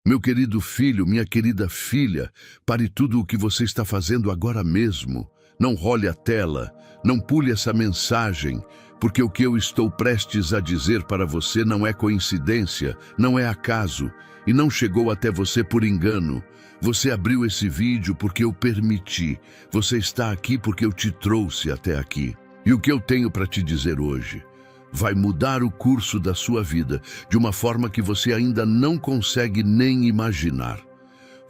Meu querido filho, minha querida filha, pare tudo o que você está fazendo agora mesmo. Não role a tela, não pule essa mensagem, porque o que eu estou prestes a dizer para você não é coincidência, não é acaso, e não chegou até você por engano. Você abriu esse vídeo porque eu permiti. Você está aqui porque eu te trouxe até aqui. E o que eu tenho para te dizer hoje vai mudar o curso da sua vida de uma forma que você ainda não consegue nem imaginar.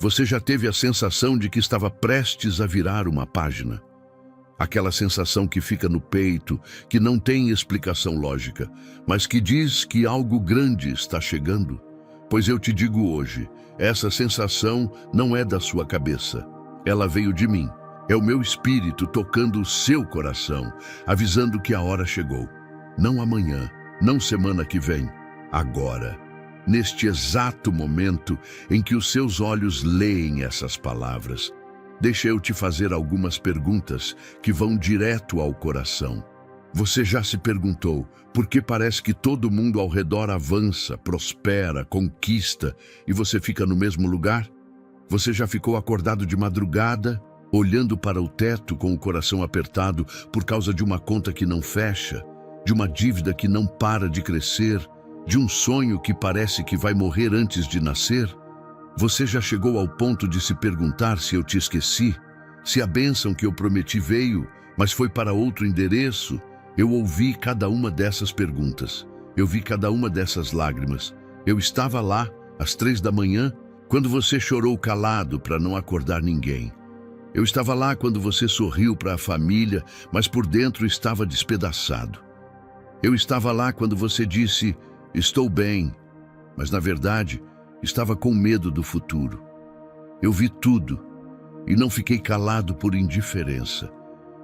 Você já teve a sensação de que estava prestes a virar uma página? Aquela sensação que fica no peito, que não tem explicação lógica, mas que diz que algo grande está chegando? Pois eu te digo hoje, essa sensação não é da sua cabeça. Ela veio de mim. É o meu espírito tocando o seu coração, avisando que a hora chegou. Não amanhã, não semana que vem, agora. Neste exato momento em que os seus olhos leem essas palavras. Deixa eu te fazer algumas perguntas que vão direto ao coração. Você já se perguntou por que parece que todo mundo ao redor avança, prospera, conquista e você fica no mesmo lugar? Você já ficou acordado de madrugada, olhando para o teto com o coração apertado por causa de uma conta que não fecha, de uma dívida que não para de crescer, de um sonho que parece que vai morrer antes de nascer? Você já chegou ao ponto de se perguntar se eu te esqueci? Se a bênção que eu prometi veio, mas foi para outro endereço? Eu ouvi cada uma dessas perguntas. Eu vi cada uma dessas lágrimas. Eu estava lá, às 3 da manhã, quando você chorou calado para não acordar ninguém. Eu estava lá quando você sorriu para a família, mas por dentro estava despedaçado. Eu estava lá quando você disse, estou bem, mas na verdade estava com medo do futuro. Eu vi tudo e não fiquei calado por indiferença.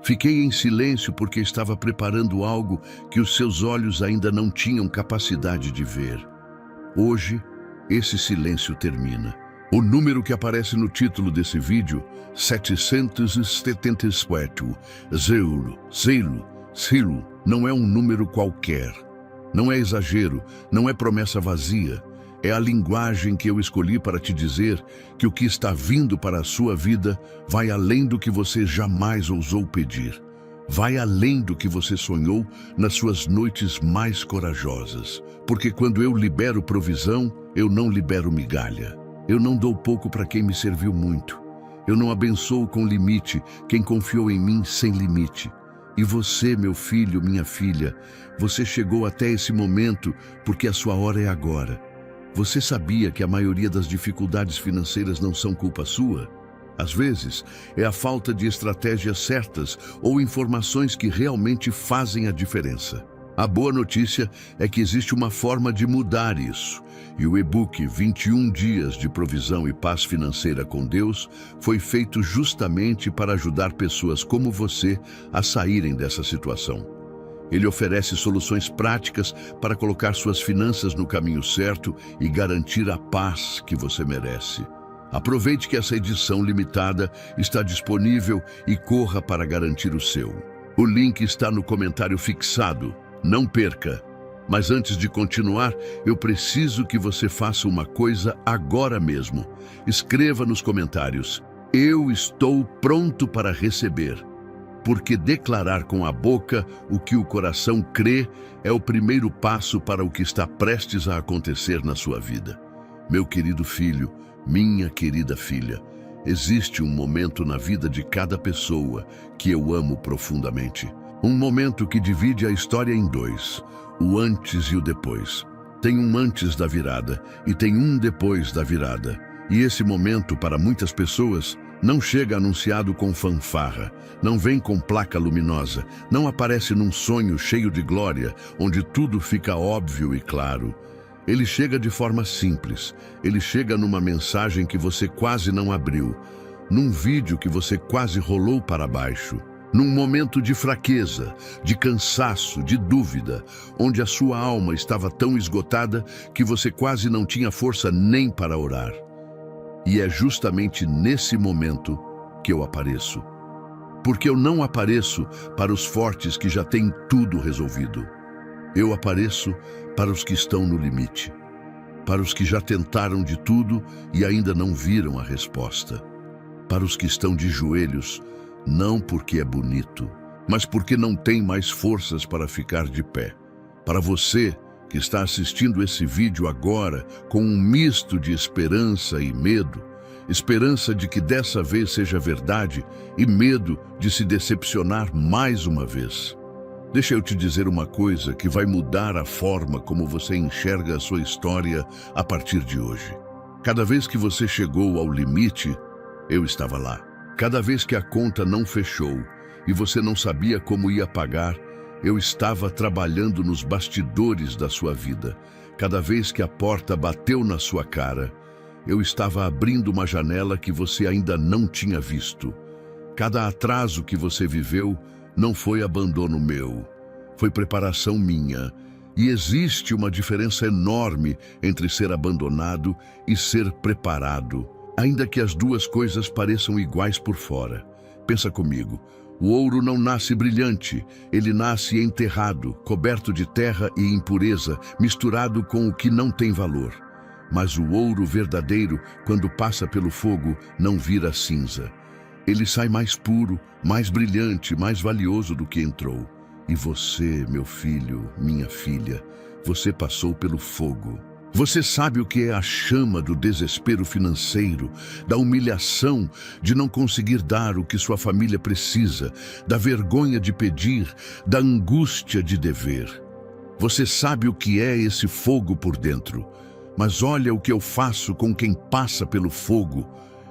Fiquei em silêncio porque estava preparando algo que os seus olhos ainda não tinham capacidade de ver. Hoje, esse silêncio termina. O número que aparece no título desse vídeo, 774, zero, não é um número qualquer. Não é exagero, não é promessa vazia. É a linguagem que eu escolhi para te dizer que o que está vindo para a sua vida vai além do que você jamais ousou pedir. Vai além do que você sonhou nas suas noites mais corajosas. Porque quando eu libero provisão, eu não libero migalha. Eu não dou pouco para quem me serviu muito. Eu não abençoo com limite quem confiou em mim sem limite. E você, meu filho, minha filha, você chegou até esse momento porque a sua hora é agora. Você sabia que a maioria das dificuldades financeiras não são culpa sua? Às vezes, é a falta de estratégias certas ou informações que realmente fazem a diferença. A boa notícia é que existe uma forma de mudar isso. E o e-book 21 Dias de Provisão e Paz Financeira com Deus foi feito justamente para ajudar pessoas como você a saírem dessa situação. Ele oferece soluções práticas para colocar suas finanças no caminho certo e garantir a paz que você merece. Aproveite que essa edição limitada está disponível e corra para garantir o seu. O link está no comentário fixado. Não perca! Mas antes de continuar, eu preciso que você faça uma coisa agora mesmo. Escreva nos comentários, eu estou pronto para receber. Porque declarar com a boca o que o coração crê é o primeiro passo para o que está prestes a acontecer na sua vida. Meu querido filho, minha querida filha, existe um momento na vida de cada pessoa que eu amo profundamente. Um momento que divide a história em dois, o antes e o depois. Tem um antes da virada e tem um depois da virada. E esse momento, para muitas pessoas, não chega anunciado com fanfarra, não vem com placa luminosa, não aparece num sonho cheio de glória, onde tudo fica óbvio e claro. Ele chega de forma simples, ele chega numa mensagem que você quase não abriu, num vídeo que você quase rolou para baixo. Num momento de fraqueza, de cansaço, de dúvida, onde a sua alma estava tão esgotada que você quase não tinha força nem para orar. E é justamente nesse momento que eu apareço. Porque eu não apareço para os fortes que já têm tudo resolvido. Eu apareço para os que estão no limite. para os que já tentaram de tudo e ainda não viram a resposta, para os que estão de joelhos, não porque é bonito, mas porque não tem mais forças para ficar de pé. Para você que está assistindo esse vídeo agora com um misto de esperança e medo, esperança de que dessa vez seja verdade e medo de se decepcionar mais uma vez. Deixa eu te dizer uma coisa que vai mudar a forma como você enxerga a sua história a partir de hoje. Cada vez que você chegou ao limite, eu estava lá. Cada vez que a conta não fechou e você não sabia como ia pagar, eu estava trabalhando nos bastidores da sua vida. Cada vez que a porta bateu na sua cara, eu estava abrindo uma janela que você ainda não tinha visto. Cada atraso que você viveu não foi abandono meu, foi preparação minha. E existe uma diferença enorme entre ser abandonado e ser preparado, ainda que as duas coisas pareçam iguais por fora. Pensa comigo, o ouro não nasce brilhante, ele nasce enterrado, coberto de terra e impureza, misturado com o que não tem valor. Mas o ouro verdadeiro, quando passa pelo fogo, não vira cinza. Ele sai mais puro, mais brilhante, mais valioso do que entrou. E você, meu filho, minha filha, você passou pelo fogo. Você sabe o que é a chama do desespero financeiro, da humilhação de não conseguir dar o que sua família precisa, da vergonha de pedir, da angústia de dever. Você sabe o que é esse fogo por dentro. Mas olha o que eu faço com quem passa pelo fogo.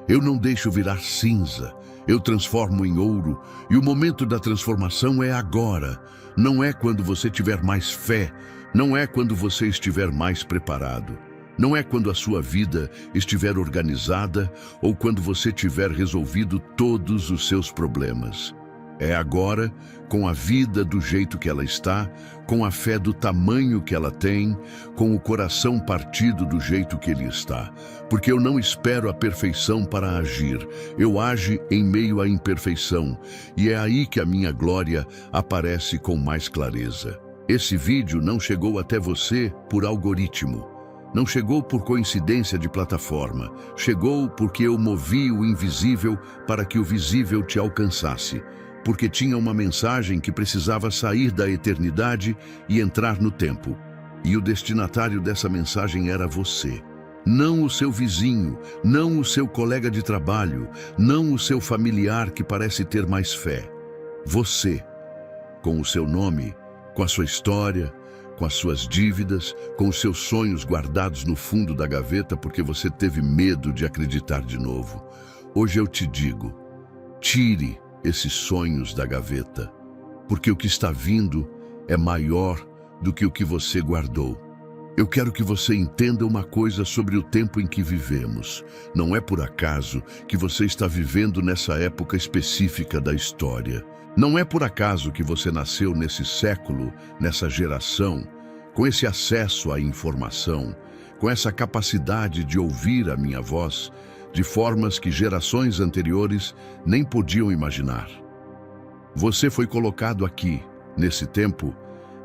Eu não deixo virar cinza, eu transformo em ouro, e o momento da transformação é agora. Não é quando você tiver mais fé, não é quando você estiver mais preparado. Não é quando a sua vida estiver organizada ou quando você tiver resolvido todos os seus problemas. É agora, com a vida do jeito que ela está, com a fé do tamanho que ela tem, com o coração partido do jeito que ele está. Porque eu não espero a perfeição para agir, eu agi em meio à imperfeição, e é aí que a minha glória aparece com mais clareza. Esse vídeo não chegou até você por algoritmo. Não chegou por coincidência de plataforma. Chegou porque eu movi o invisível para que o visível te alcançasse. Porque tinha uma mensagem que precisava sair da eternidade e entrar no tempo. E o destinatário dessa mensagem era você. Não o seu vizinho, não o seu colega de trabalho, não o seu familiar que parece ter mais fé. Você, com o seu nome, com a sua história, com as suas dívidas, com os seus sonhos guardados no fundo da gaveta porque você teve medo de acreditar de novo. Hoje eu te digo, tire esses sonhos da gaveta, porque o que está vindo é maior do que o que você guardou. Eu quero que você entenda uma coisa sobre o tempo em que vivemos. Não é por acaso que você está vivendo nessa época específica da história. Não é por acaso que você nasceu nesse século, nessa geração, com esse acesso à informação, com essa capacidade de ouvir a minha voz, de formas que gerações anteriores nem podiam imaginar. Você foi colocado aqui, nesse tempo,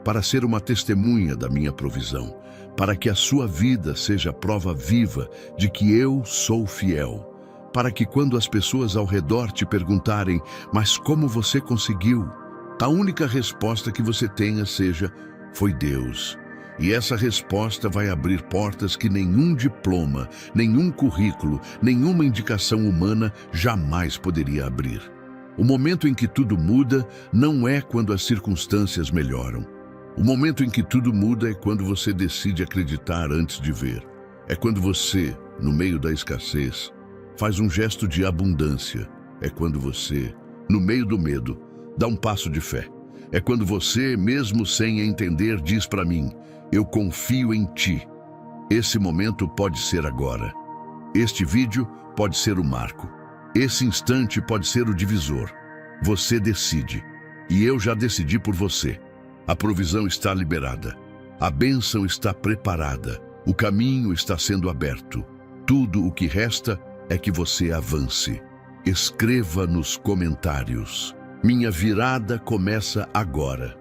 para ser uma testemunha da minha provisão, para que a sua vida seja prova viva de que eu sou fiel, para que quando as pessoas ao redor te perguntarem, mas como você conseguiu? A única resposta que você tenha seja, foi Deus. E essa resposta vai abrir portas que nenhum diploma, nenhum currículo, nenhuma indicação humana jamais poderia abrir. O momento em que tudo muda não é quando as circunstâncias melhoram. O momento em que tudo muda é quando você decide acreditar antes de ver. É quando você, no meio da escassez, faz um gesto de abundância. É quando você, no meio do medo, dá um passo de fé. É quando você, mesmo sem entender, diz para mim, eu confio em ti. Esse momento pode ser agora. Este vídeo pode ser o marco. Esse instante pode ser o divisor. Você decide. E eu já decidi por você. A provisão está liberada. A bênção está preparada. O caminho está sendo aberto. Tudo o que resta é que você avance. Escreva nos comentários. Minha virada começa agora.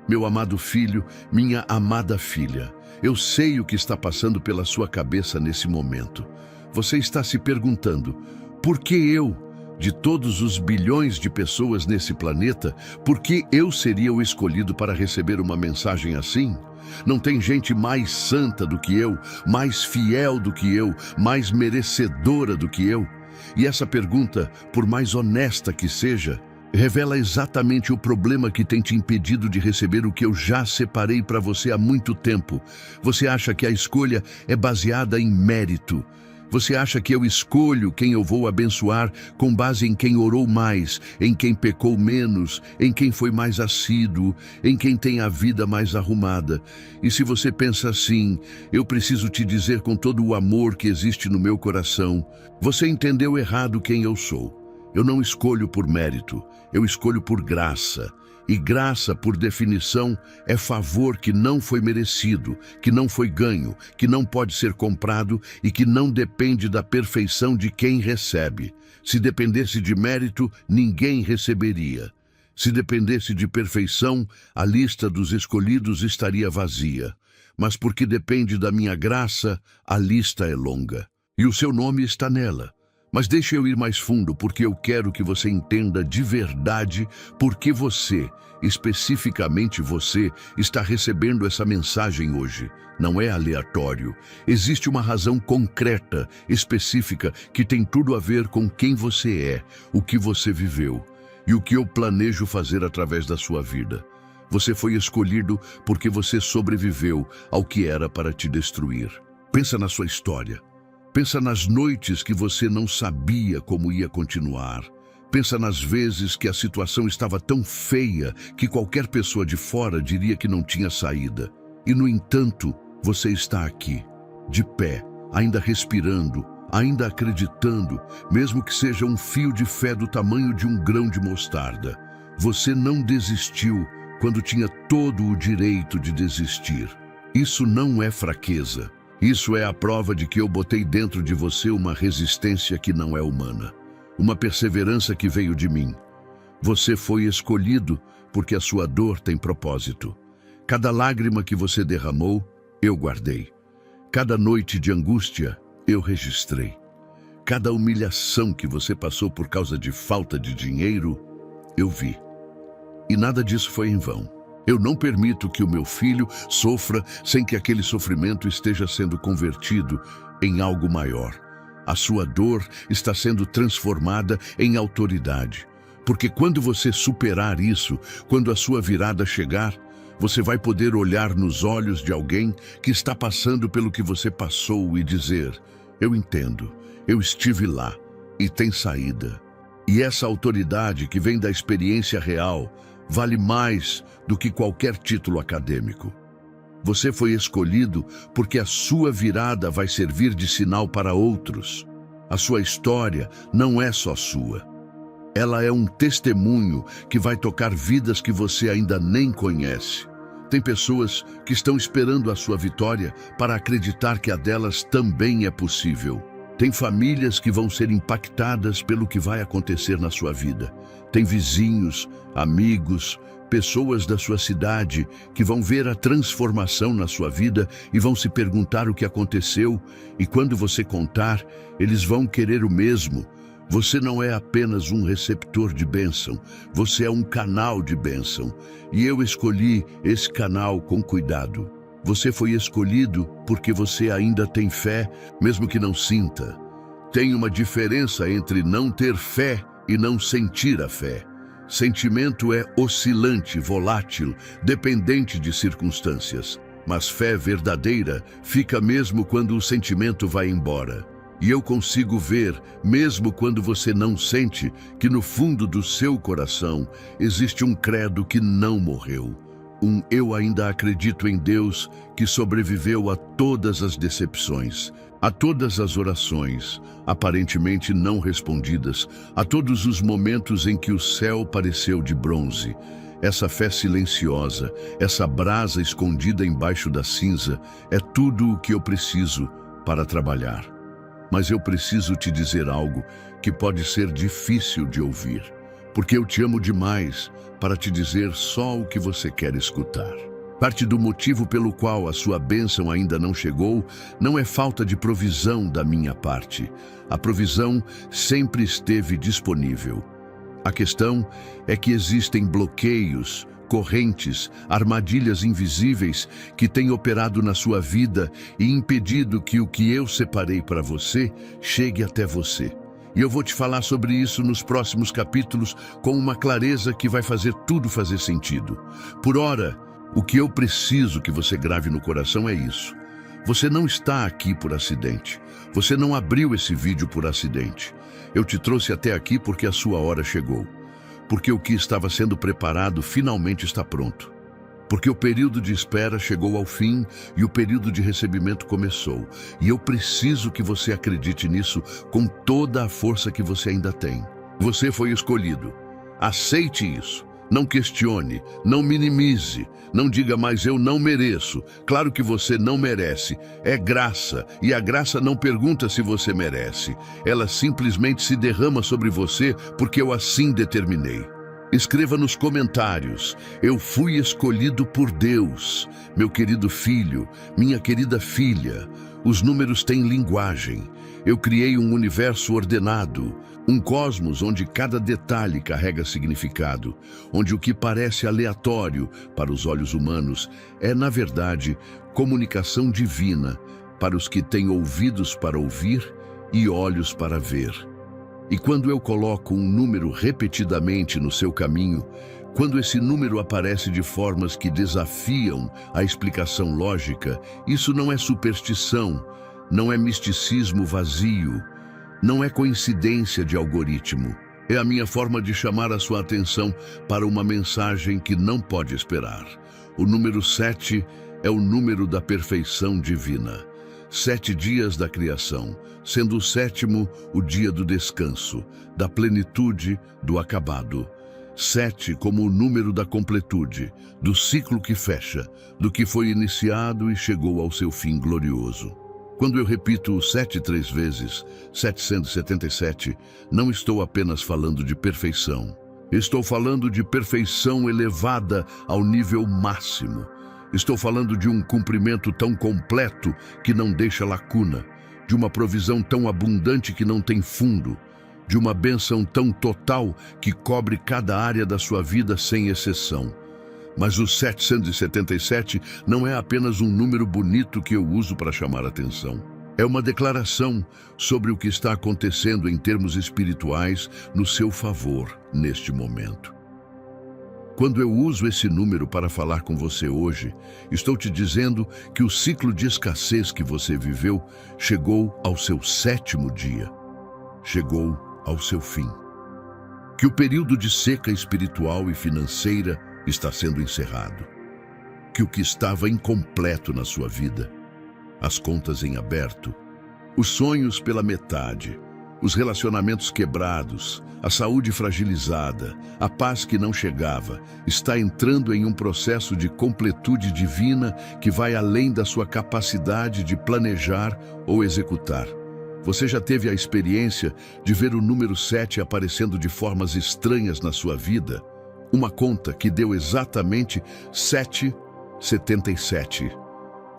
Meu amado filho, minha amada filha, eu sei o que está passando pela sua cabeça nesse momento. Você está se perguntando, por que eu? De todos os bilhões de pessoas nesse planeta, por que eu seria o escolhido para receber uma mensagem assim? Não tem gente mais santa do que eu, mais fiel do que eu, mais merecedora do que eu? E essa pergunta, por mais honesta que seja, revela exatamente o problema que tem te impedido de receber o que eu já separei para você há muito tempo. Você acha que a escolha é baseada em mérito. Você acha que eu escolho quem eu vou abençoar com base em quem orou mais, em quem pecou menos, em quem foi mais assíduo, em quem tem a vida mais arrumada. E se você pensa assim, eu preciso te dizer com todo o amor que existe no meu coração, você entendeu errado quem eu sou. Eu não escolho por mérito, eu escolho por graça. E graça, por definição, é favor que não foi merecido, que não foi ganho, que não pode ser comprado e que não depende da perfeição de quem recebe. Se dependesse de mérito, ninguém receberia. Se dependesse de perfeição, a lista dos escolhidos estaria vazia. Mas porque depende da minha graça, a lista é longa. E o seu nome está nela. Mas deixe eu ir mais fundo, porque eu quero que você entenda de verdade por que você, especificamente você, está recebendo essa mensagem hoje. Não é aleatório. Existe uma razão concreta, específica, que tem tudo a ver com quem você é, o que você viveu e o que eu planejo fazer através da sua vida. Você foi escolhido porque você sobreviveu ao que era para te destruir. Pensa na sua história. Pensa nas noites que você não sabia como ia continuar. Pensa nas vezes que a situação estava tão feia que qualquer pessoa de fora diria que não tinha saída. E, no entanto, você está aqui, de pé, ainda respirando, ainda acreditando, mesmo que seja um fio de fé do tamanho de um grão de mostarda. Você não desistiu quando tinha todo o direito de desistir. Isso não é fraqueza. Isso é a prova de que eu botei dentro de você uma resistência que não é humana, uma perseverança que veio de mim. Você foi escolhido porque a sua dor tem propósito. Cada lágrima que você derramou, eu guardei. Cada noite de angústia, eu registrei. Cada humilhação que você passou por causa de falta de dinheiro, eu vi. E nada disso foi em vão. Eu não permito que o meu filho sofra sem que aquele sofrimento esteja sendo convertido em algo maior. A sua dor está sendo transformada em autoridade. Porque quando você superar isso, quando a sua virada chegar, você vai poder olhar nos olhos de alguém que está passando pelo que você passou e dizer: eu entendo, eu estive lá e tem saída. E essa autoridade que vem da experiência real vale mais do que qualquer título acadêmico. Você foi escolhido porque a sua virada vai servir de sinal para outros. A sua história não é só sua. Ela é um testemunho que vai tocar vidas que você ainda nem conhece. Tem pessoas que estão esperando a sua vitória para acreditar que a delas também é possível. Tem famílias que vão ser impactadas pelo que vai acontecer na sua vida. Tem vizinhos, amigos, pessoas da sua cidade que vão ver a transformação na sua vida e vão se perguntar o que aconteceu, e quando você contar, eles vão querer o mesmo. Você não é apenas um receptor de bênção, você é um canal de bênção, e eu escolhi esse canal com cuidado. Você foi escolhido porque você ainda tem fé, mesmo que não sinta. Tem uma diferença entre não ter fé e não sentir a fé. Sentimento é oscilante, volátil, dependente de circunstâncias. Mas fé verdadeira fica mesmo quando o sentimento vai embora. E eu consigo ver, mesmo quando você não sente, que no fundo do seu coração existe um credo que não morreu. Eu ainda acredito em Deus que sobreviveu a todas as decepções, a todas as orações, aparentemente não respondidas, a todos os momentos em que o céu pareceu de bronze. Essa fé silenciosa, essa brasa escondida embaixo da cinza, é tudo o que eu preciso para trabalhar. Mas eu preciso te dizer algo que pode ser difícil de ouvir. porque eu te amo demais para te dizer só o que você quer escutar. Parte do motivo pelo qual a sua bênção ainda não chegou não é falta de provisão da minha parte. A provisão sempre esteve disponível. A questão é que existem bloqueios, correntes, armadilhas invisíveis que têm operado na sua vida e impedido que o que eu separei para você chegue até você. E eu vou te falar sobre isso nos próximos capítulos com uma clareza que vai fazer tudo fazer sentido. Por ora, o que eu preciso que você grave no coração é isso. Você não está aqui por acidente. Você não abriu esse vídeo por acidente. Eu te trouxe até aqui porque a sua hora chegou. Porque o que estava sendo preparado finalmente está pronto. Porque o período de espera chegou ao fim e o período de recebimento começou. E eu preciso que você acredite nisso com toda a força que você ainda tem. Você foi escolhido. Aceite isso. Não questione, não minimize, não diga mais eu não mereço. Claro que você não merece, é graça, e a graça não pergunta se você merece. Ela simplesmente se derrama sobre você porque eu assim determinei. Escreva nos comentários, eu fui escolhido por Deus, meu querido filho, minha querida filha. Os números têm linguagem. Eu criei um universo ordenado, um cosmos onde cada detalhe carrega significado, onde o que parece aleatório para os olhos humanos é, na verdade, comunicação divina para os que têm ouvidos para ouvir e olhos para ver. E quando eu coloco um número repetidamente no seu caminho, quando esse número aparece de formas que desafiam a explicação lógica, isso não é superstição, não é misticismo vazio, não é coincidência de algoritmo. É a minha forma de chamar a sua atenção para uma mensagem que não pode esperar. O número 7 é o número da perfeição divina. 7 dias da criação, sendo o sétimo o dia do descanso, da plenitude, do acabado. 7 como o número da completude, do ciclo que fecha, do que foi iniciado e chegou ao seu fim glorioso. Quando eu repito o 7 3 vezes, 777, não estou apenas falando de perfeição. Estou falando de perfeição elevada ao nível máximo. Estou falando de um cumprimento tão completo que não deixa lacuna, de uma provisão tão abundante que não tem fundo, de uma bênção tão total que cobre cada área da sua vida sem exceção. Mas o 777 não é apenas um número bonito que eu uso para chamar atenção. É uma declaração sobre o que está acontecendo em termos espirituais no seu favor neste momento. Quando eu uso esse número para falar com você hoje, estou te dizendo que o ciclo de escassez que você viveu chegou ao seu 7º dia. Chegou ao seu fim. Que o período de seca espiritual e financeira está sendo encerrado. Que o que estava incompleto na sua vida, as contas em aberto, os sonhos pela metade, os relacionamentos quebrados, a saúde fragilizada, a paz que não chegava, está entrando em um processo de completude divina que vai além da sua capacidade de planejar ou executar. Você já teve a experiência de ver o número 7 aparecendo de formas estranhas na sua vida? Uma conta que deu exatamente 777.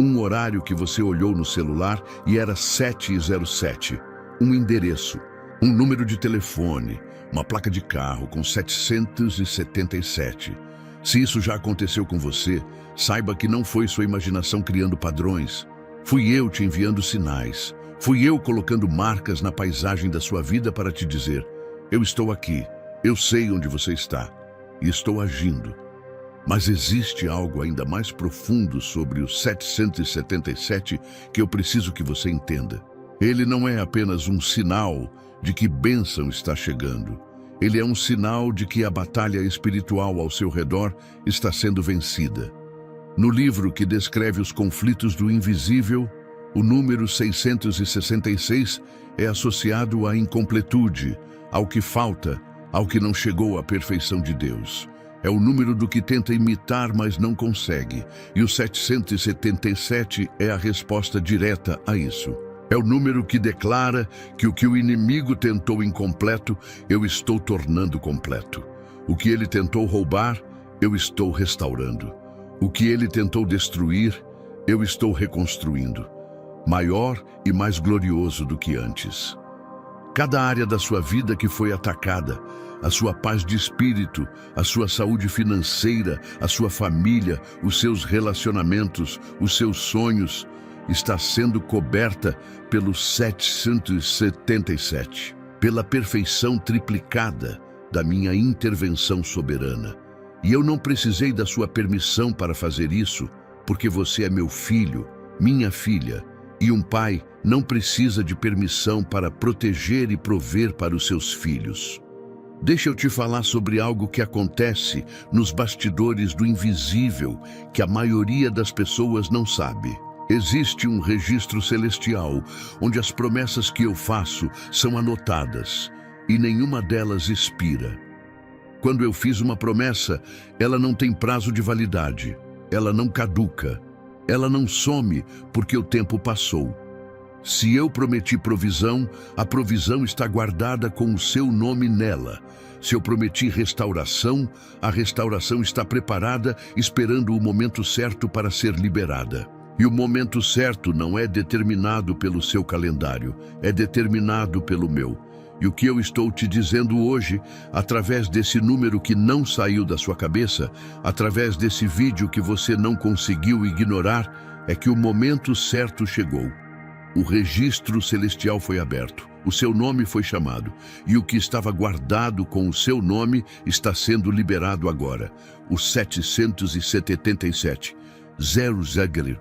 Um horário que você olhou no celular e era 707. Um endereço, um número de telefone, uma placa de carro com 777. Se isso já aconteceu com você, saiba que não foi sua imaginação criando padrões. Fui eu te enviando sinais. Fui eu colocando marcas na paisagem da sua vida para te dizer: eu estou aqui, eu sei onde você está. E estou agindo. Mas existe algo ainda mais profundo sobre o 777 que eu preciso que você entenda. Ele não é apenas um sinal de que bênção está chegando. Ele é um sinal de que a batalha espiritual ao seu redor está sendo vencida. No livro que descreve os conflitos do invisível, o número 666 é associado à incompletude, ao que falta, ao que não chegou à perfeição de Deus. É o número do que tenta imitar, mas não consegue. E o 777 é a resposta direta a isso. É o número que declara que o inimigo tentou incompleto, eu estou tornando completo. O que ele tentou roubar, eu estou restaurando. O que ele tentou destruir, eu estou reconstruindo. Maior e mais glorioso do que antes. Cada área da sua vida que foi atacada, a sua paz de espírito, a sua saúde financeira, a sua família, os seus relacionamentos, os seus sonhos, está sendo coberta pelos 777, pela perfeição triplicada da minha intervenção soberana. E eu não precisei da sua permissão para fazer isso, porque você é meu filho, minha filha, e um pai não precisa de permissão para proteger e prover para os seus filhos. Deixa eu te falar sobre algo que acontece nos bastidores do invisível, que a maioria das pessoas não sabe. Existe um registro celestial, onde as promessas que eu faço são anotadas, e nenhuma delas expira. Quando eu fiz uma promessa, ela não tem prazo de validade, ela não caduca, ela não some porque o tempo passou. Se eu prometi provisão, a provisão está guardada com o seu nome nela. Se eu prometi restauração, a restauração está preparada, esperando o momento certo para ser liberada. E o momento certo não é determinado pelo seu calendário, é determinado pelo meu. E o que eu estou te dizendo hoje, através desse número que não saiu da sua cabeça, através desse vídeo que você não conseguiu ignorar, é que o momento certo chegou. O registro celestial foi aberto, o seu nome foi chamado, e o que estava guardado com o seu nome está sendo liberado agora. O 777, 00,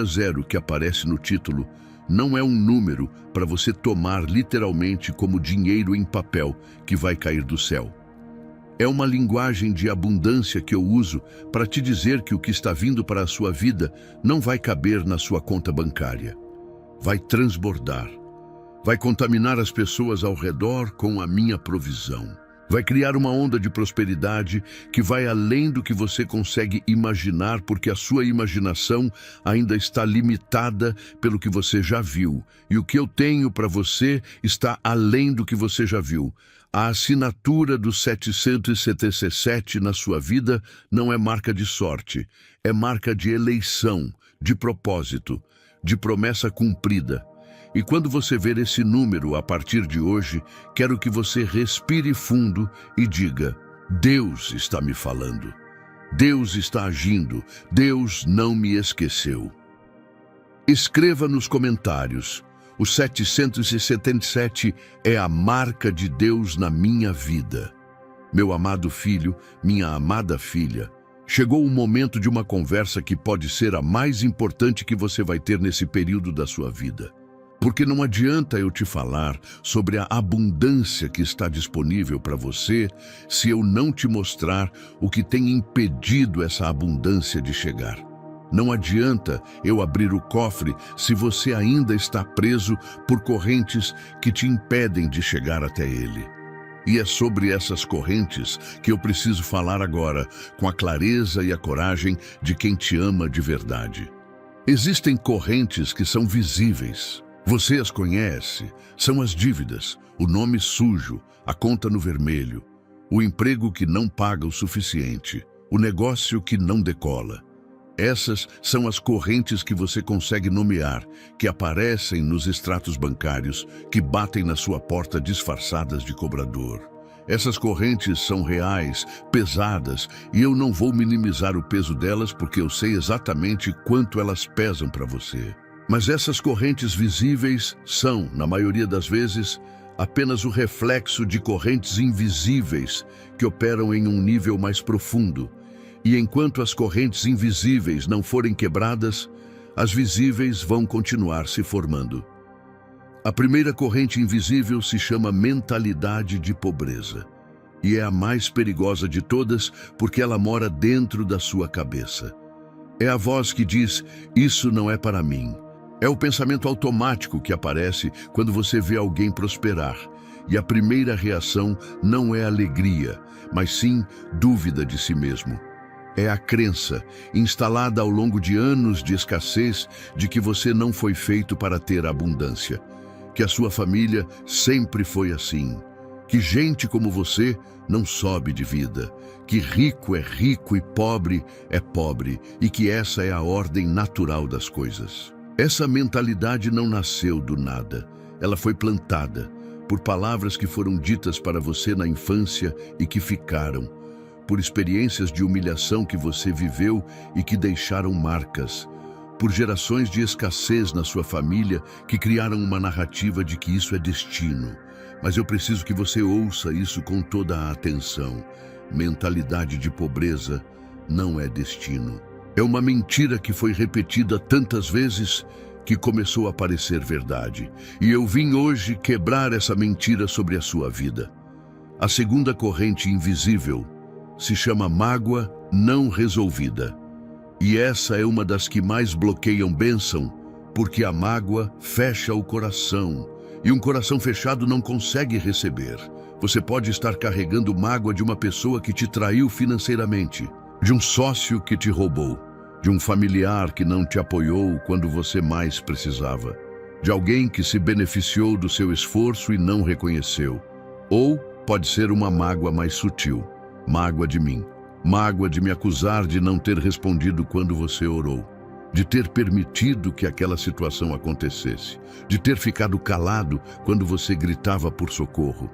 000 que aparece no título, não é um número para você tomar literalmente como dinheiro em papel que vai cair do céu. É uma linguagem de abundância que eu uso para te dizer que o que está vindo para a sua vida não vai caber na sua conta bancária. Vai transbordar. Vai contaminar as pessoas ao redor com a minha provisão. Vai criar uma onda de prosperidade que vai além do que você consegue imaginar, porque a sua imaginação ainda está limitada pelo que você já viu. E o que eu tenho para você está além do que você já viu. A assinatura do 777 na sua vida não é marca de sorte, é marca de eleição, de propósito, de promessa cumprida. E quando você ver esse número a partir de hoje, quero que você respire fundo e diga: Deus está me falando. Deus está agindo. Deus não me esqueceu. Escreva nos comentários: o 777 é a marca de Deus na minha vida. Meu amado filho, minha amada filha, chegou o momento de uma conversa que pode ser a mais importante que você vai ter nesse período da sua vida. Porque não adianta eu te falar sobre a abundância que está disponível para você se eu não te mostrar o que tem impedido essa abundância de chegar. Não adianta eu abrir o cofre se você ainda está preso por correntes que te impedem de chegar até ele. E é sobre essas correntes que eu preciso falar agora, com a clareza e a coragem de quem te ama de verdade. Existem correntes que são visíveis. Você as conhece, são as dívidas, o nome sujo, a conta no vermelho, o emprego que não paga o suficiente, o negócio que não decola. Essas são as correntes que você consegue nomear, que aparecem nos extratos bancários, que batem na sua porta disfarçadas de cobrador. Essas correntes são reais, pesadas, e eu não vou minimizar o peso delas porque eu sei exatamente quanto elas pesam para você. Mas essas correntes visíveis são, na maioria das vezes, apenas o reflexo de correntes invisíveis que operam em um nível mais profundo. E enquanto as correntes invisíveis não forem quebradas, as visíveis vão continuar se formando. A primeira corrente invisível se chama mentalidade de pobreza. E é a mais perigosa de todas porque ela mora dentro da sua cabeça. É a voz que diz: "Isso não é para mim." É o pensamento automático que aparece quando você vê alguém prosperar. E a primeira reação não é alegria, mas sim dúvida de si mesmo. É a crença, instalada ao longo de anos de escassez, de que você não foi feito para ter abundância, que a sua família sempre foi assim, que gente como você não sobe de vida, que rico é rico e pobre é pobre, e que essa é a ordem natural das coisas. Essa mentalidade não nasceu do nada, ela foi plantada por palavras que foram ditas para você na infância e que ficaram, por experiências de humilhação que você viveu e que deixaram marcas, por gerações de escassez na sua família que criaram uma narrativa de que isso é destino. Mas eu preciso que você ouça isso com toda a atenção. Mentalidade de pobreza não é destino. É uma mentira que foi repetida tantas vezes que começou a parecer verdade. E eu vim hoje quebrar essa mentira sobre a sua vida. A segunda corrente invisível se chama mágoa não resolvida. E essa é uma das que mais bloqueiam bênção, porque a mágoa fecha o coração. E um coração fechado não consegue receber. Você pode estar carregando mágoa de uma pessoa que te traiu financeiramente, de um sócio que te roubou, de um familiar que não te apoiou quando você mais precisava, de alguém que se beneficiou do seu esforço e não reconheceu. Ou pode ser uma mágoa mais sutil. Mágoa de mim. Mágoa de me acusar de não ter respondido quando você orou, de ter permitido que aquela situação acontecesse, de ter ficado calado quando você gritava por socorro.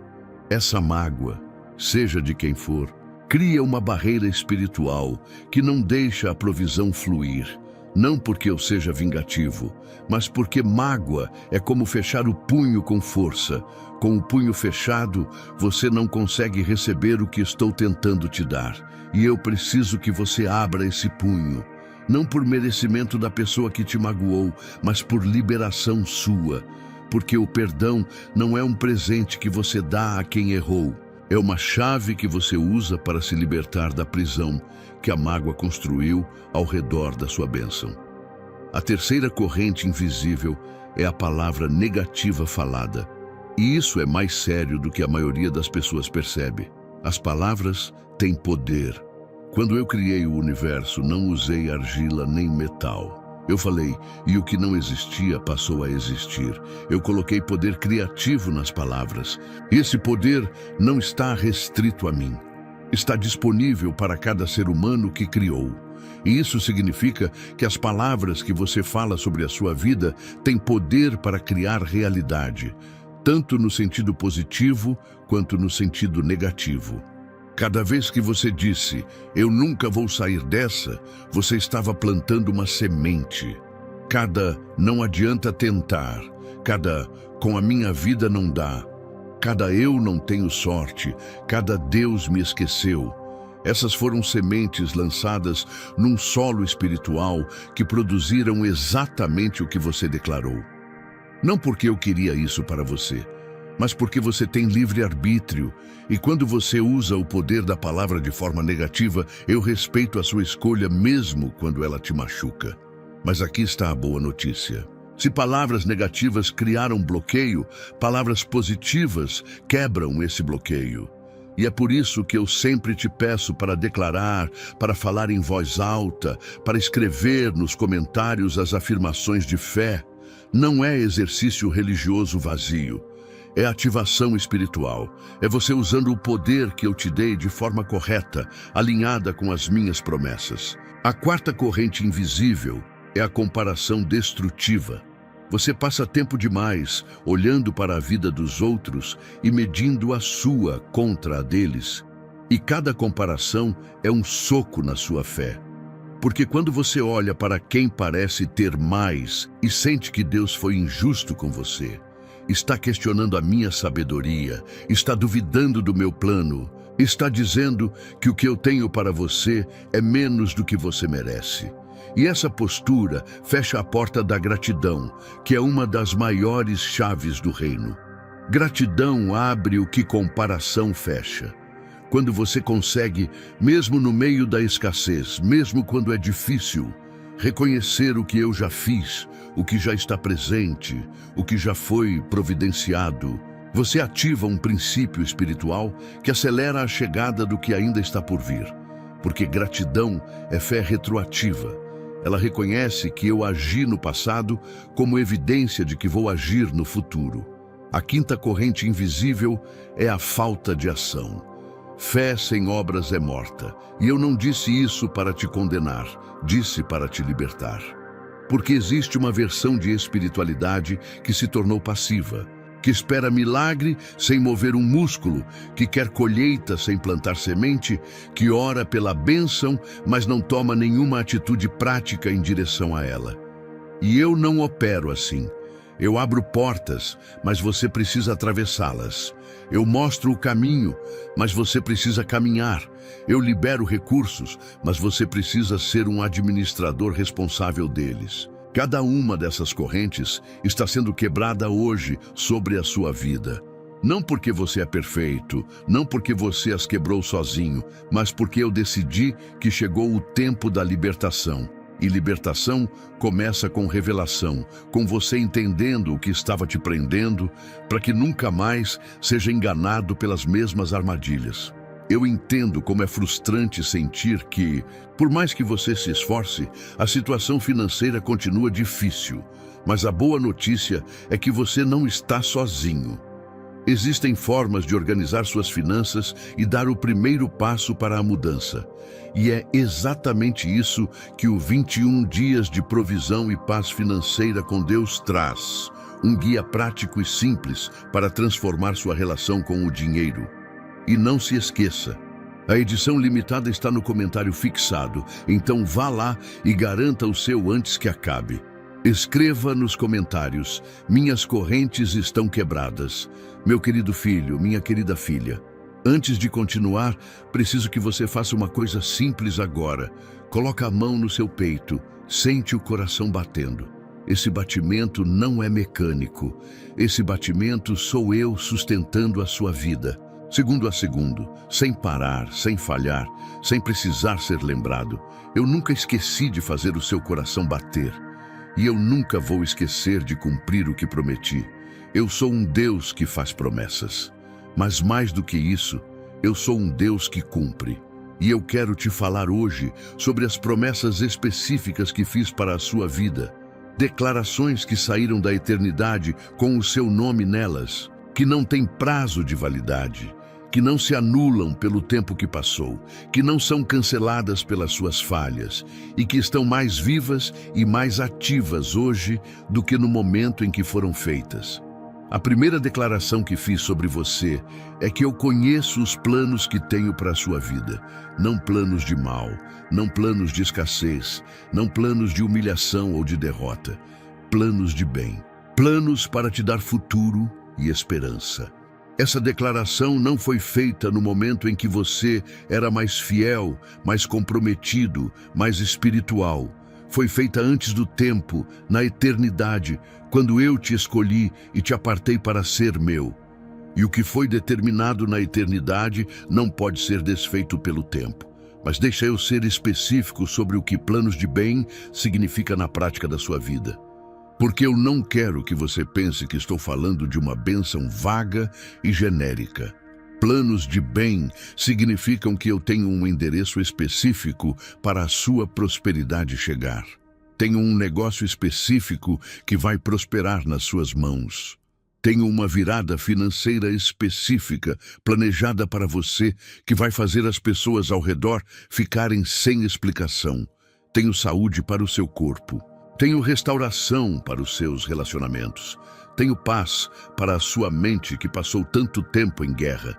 Essa mágoa, seja de quem for, cria uma barreira espiritual que não deixa a provisão fluir, não porque eu seja vingativo, mas porque mágoa é como fechar o punho com força. Com o punho fechado, você não consegue receber o que estou tentando te dar. E eu preciso que você abra esse punho, não por merecimento da pessoa que te magoou, mas por liberação sua. Porque o perdão não é um presente que você dá a quem errou. É uma chave que você usa para se libertar da prisão que a mágoa construiu ao redor da sua bênção. A terceira corrente invisível é a palavra negativa falada. E isso é mais sério do que a maioria das pessoas percebe. As palavras têm poder. Quando eu criei o universo, não usei argila nem metal. Eu falei, e o que não existia passou a existir. Eu coloquei poder criativo nas palavras. Esse poder não está restrito a mim. Está disponível para cada ser humano que criou. E isso significa que as palavras que você fala sobre a sua vida têm poder para criar realidade, tanto no sentido positivo quanto no sentido negativo. Cada vez que você disse, eu nunca vou sair dessa, você estava plantando uma semente. Cada não adianta tentar, cada com a minha vida não dá, cada eu não tenho sorte, cada Deus me esqueceu. Essas foram sementes lançadas num solo espiritual que produziram exatamente o que você declarou. Não porque eu queria isso para você, mas porque você tem livre-arbítrio, e quando você usa o poder da palavra de forma negativa, eu respeito a sua escolha mesmo quando ela te machuca. Mas aqui está a boa notícia. Se palavras negativas criaram bloqueio, palavras positivas quebram esse bloqueio. E é por isso que eu sempre te peço para declarar, para falar em voz alta, para escrever nos comentários as afirmações de fé. Não é exercício religioso vazio. É ativação espiritual. É você usando o poder que eu te dei de forma correta, alinhada com as minhas promessas. A quarta corrente invisível é a comparação destrutiva. Você passa tempo demais olhando para a vida dos outros e medindo a sua contra a deles. E cada comparação é um soco na sua fé. Porque quando você olha para quem parece ter mais e sente que Deus foi injusto com você, está questionando a minha sabedoria, está duvidando do meu plano, está dizendo que o que eu tenho para você é menos do que você merece. E essa postura fecha a porta da gratidão, que é uma das maiores chaves do reino. Gratidão abre o que comparação fecha. Quando você consegue, mesmo no meio da escassez, mesmo quando é difícil, reconhecer o que eu já fiz, o que já está presente, o que já foi providenciado, você ativa um princípio espiritual que acelera a chegada do que ainda está por vir. porque gratidão é fé retroativa. Ela reconhece que eu agi no passado como evidência de que vou agir no futuro. A quinta corrente invisível é a falta de ação. Fé sem obras é morta, e eu não disse isso para te condenar, disse para te libertar. Porque existe uma versão de espiritualidade que se tornou passiva, que espera milagre sem mover um músculo, que quer colheita sem plantar semente, que ora pela bênção, mas não toma nenhuma atitude prática em direção a ela. E eu não opero assim. Eu abro portas, mas você precisa atravessá-las. Eu mostro o caminho, mas você precisa caminhar. Eu libero recursos, mas você precisa ser um administrador responsável deles. Cada uma dessas correntes está sendo quebrada hoje sobre a sua vida. Não porque você é perfeito, não porque você as quebrou sozinho, mas porque eu decidi que chegou o tempo da libertação. E libertação começa com revelação, com você entendendo o que estava te prendendo, para que nunca mais seja enganado pelas mesmas armadilhas. Eu entendo como é frustrante sentir que, por mais que você se esforce, a situação financeira continua difícil. Mas a boa notícia é que você não está sozinho. Existem formas de organizar suas finanças e dar o primeiro passo para a mudança. E é exatamente isso que o 21 Dias de Provisão e Paz Financeira com Deus traz. Um guia prático e simples para transformar sua relação com o dinheiro. E não se esqueça, a edição limitada está no comentário fixado, então vá lá e garanta o seu antes que acabe. Escreva nos comentários: minhas correntes estão quebradas. Meu querido filho, minha querida filha. Antes de continuar, preciso que você faça uma coisa simples agora. Coloque a mão no seu peito, sente o coração batendo. Esse batimento não é mecânico. Esse batimento sou eu sustentando a sua vida. Segundo a segundo, sem parar, sem falhar, sem precisar ser lembrado. Eu nunca esqueci de fazer o seu coração bater. E eu nunca vou esquecer de cumprir o que prometi. Eu sou um Deus que faz promessas. Mas mais do que isso, eu sou um Deus que cumpre. E eu quero te falar hoje sobre as promessas específicas que fiz para a sua vida. Declarações que saíram da eternidade com o seu nome nelas, que não têm prazo de validade, que não se anulam pelo tempo que passou, que não são canceladas pelas suas falhas e que estão mais vivas e mais ativas hoje do que no momento em que foram feitas. A primeira declaração que fiz sobre você é que eu conheço os planos que tenho para a sua vida. Não planos de mal, não planos de escassez, não planos de humilhação ou de derrota. Planos de bem. Planos para te dar futuro e esperança. Essa declaração não foi feita no momento em que você era mais fiel, mais comprometido, mais espiritual. Foi feita antes do tempo, na eternidade, quando eu te escolhi e te apartei para ser meu. E o que foi determinado na eternidade não pode ser desfeito pelo tempo. Mas deixa eu ser específico sobre o que planos de bem significa na prática da sua vida. Porque eu não quero que você pense que estou falando de uma bênção vaga e genérica. Planos de bem significam que eu tenho um endereço específico para a sua prosperidade chegar. Tenho um negócio específico que vai prosperar nas suas mãos. Tenho uma virada financeira específica planejada para você que vai fazer as pessoas ao redor ficarem sem explicação. Tenho saúde para o seu corpo. Tenho restauração para os seus relacionamentos. Tenho paz para a sua mente que passou tanto tempo em guerra.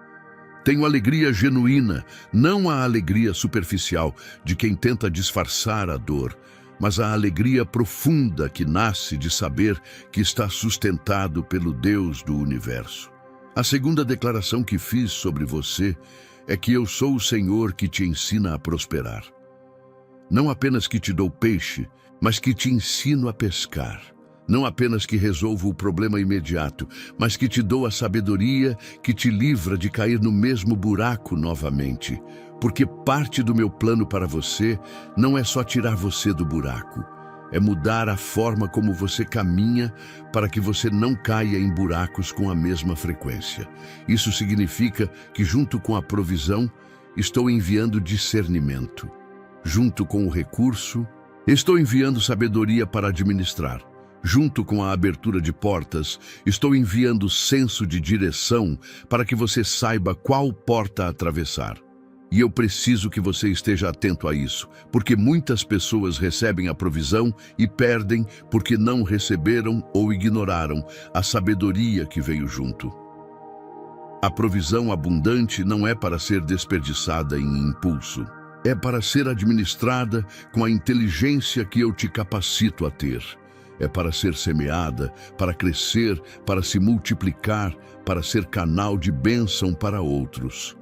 Tenho alegria genuína, não a alegria superficial de quem tenta disfarçar a dor, mas a alegria profunda que nasce de saber que está sustentado pelo Deus do universo. A segunda declaração que fiz sobre você é que eu sou o Senhor que te ensina a prosperar. Não apenas que te dou peixe, mas que te ensino a pescar. Não apenas que resolvo o problema imediato, mas que te dou a sabedoria que te livra de cair no mesmo buraco novamente. Porque parte do meu plano para você não é só tirar você do buraco, é mudar a forma como você caminha para que você não caia em buracos com a mesma frequência. Isso significa que, junto com a provisão, estou enviando discernimento. Junto com o recurso, estou enviando sabedoria para administrar. Junto com a abertura de portas, estou enviando senso de direção para que você saiba qual porta atravessar. E eu preciso que você esteja atento a isso, porque muitas pessoas recebem a provisão e perdem porque não receberam ou ignoraram a sabedoria que veio junto. A provisão abundante não é para ser desperdiçada em impulso. É para ser administrada com a inteligência que eu te capacito a ter. É para ser semeada, para crescer, para se multiplicar, para ser canal de bênção para outros.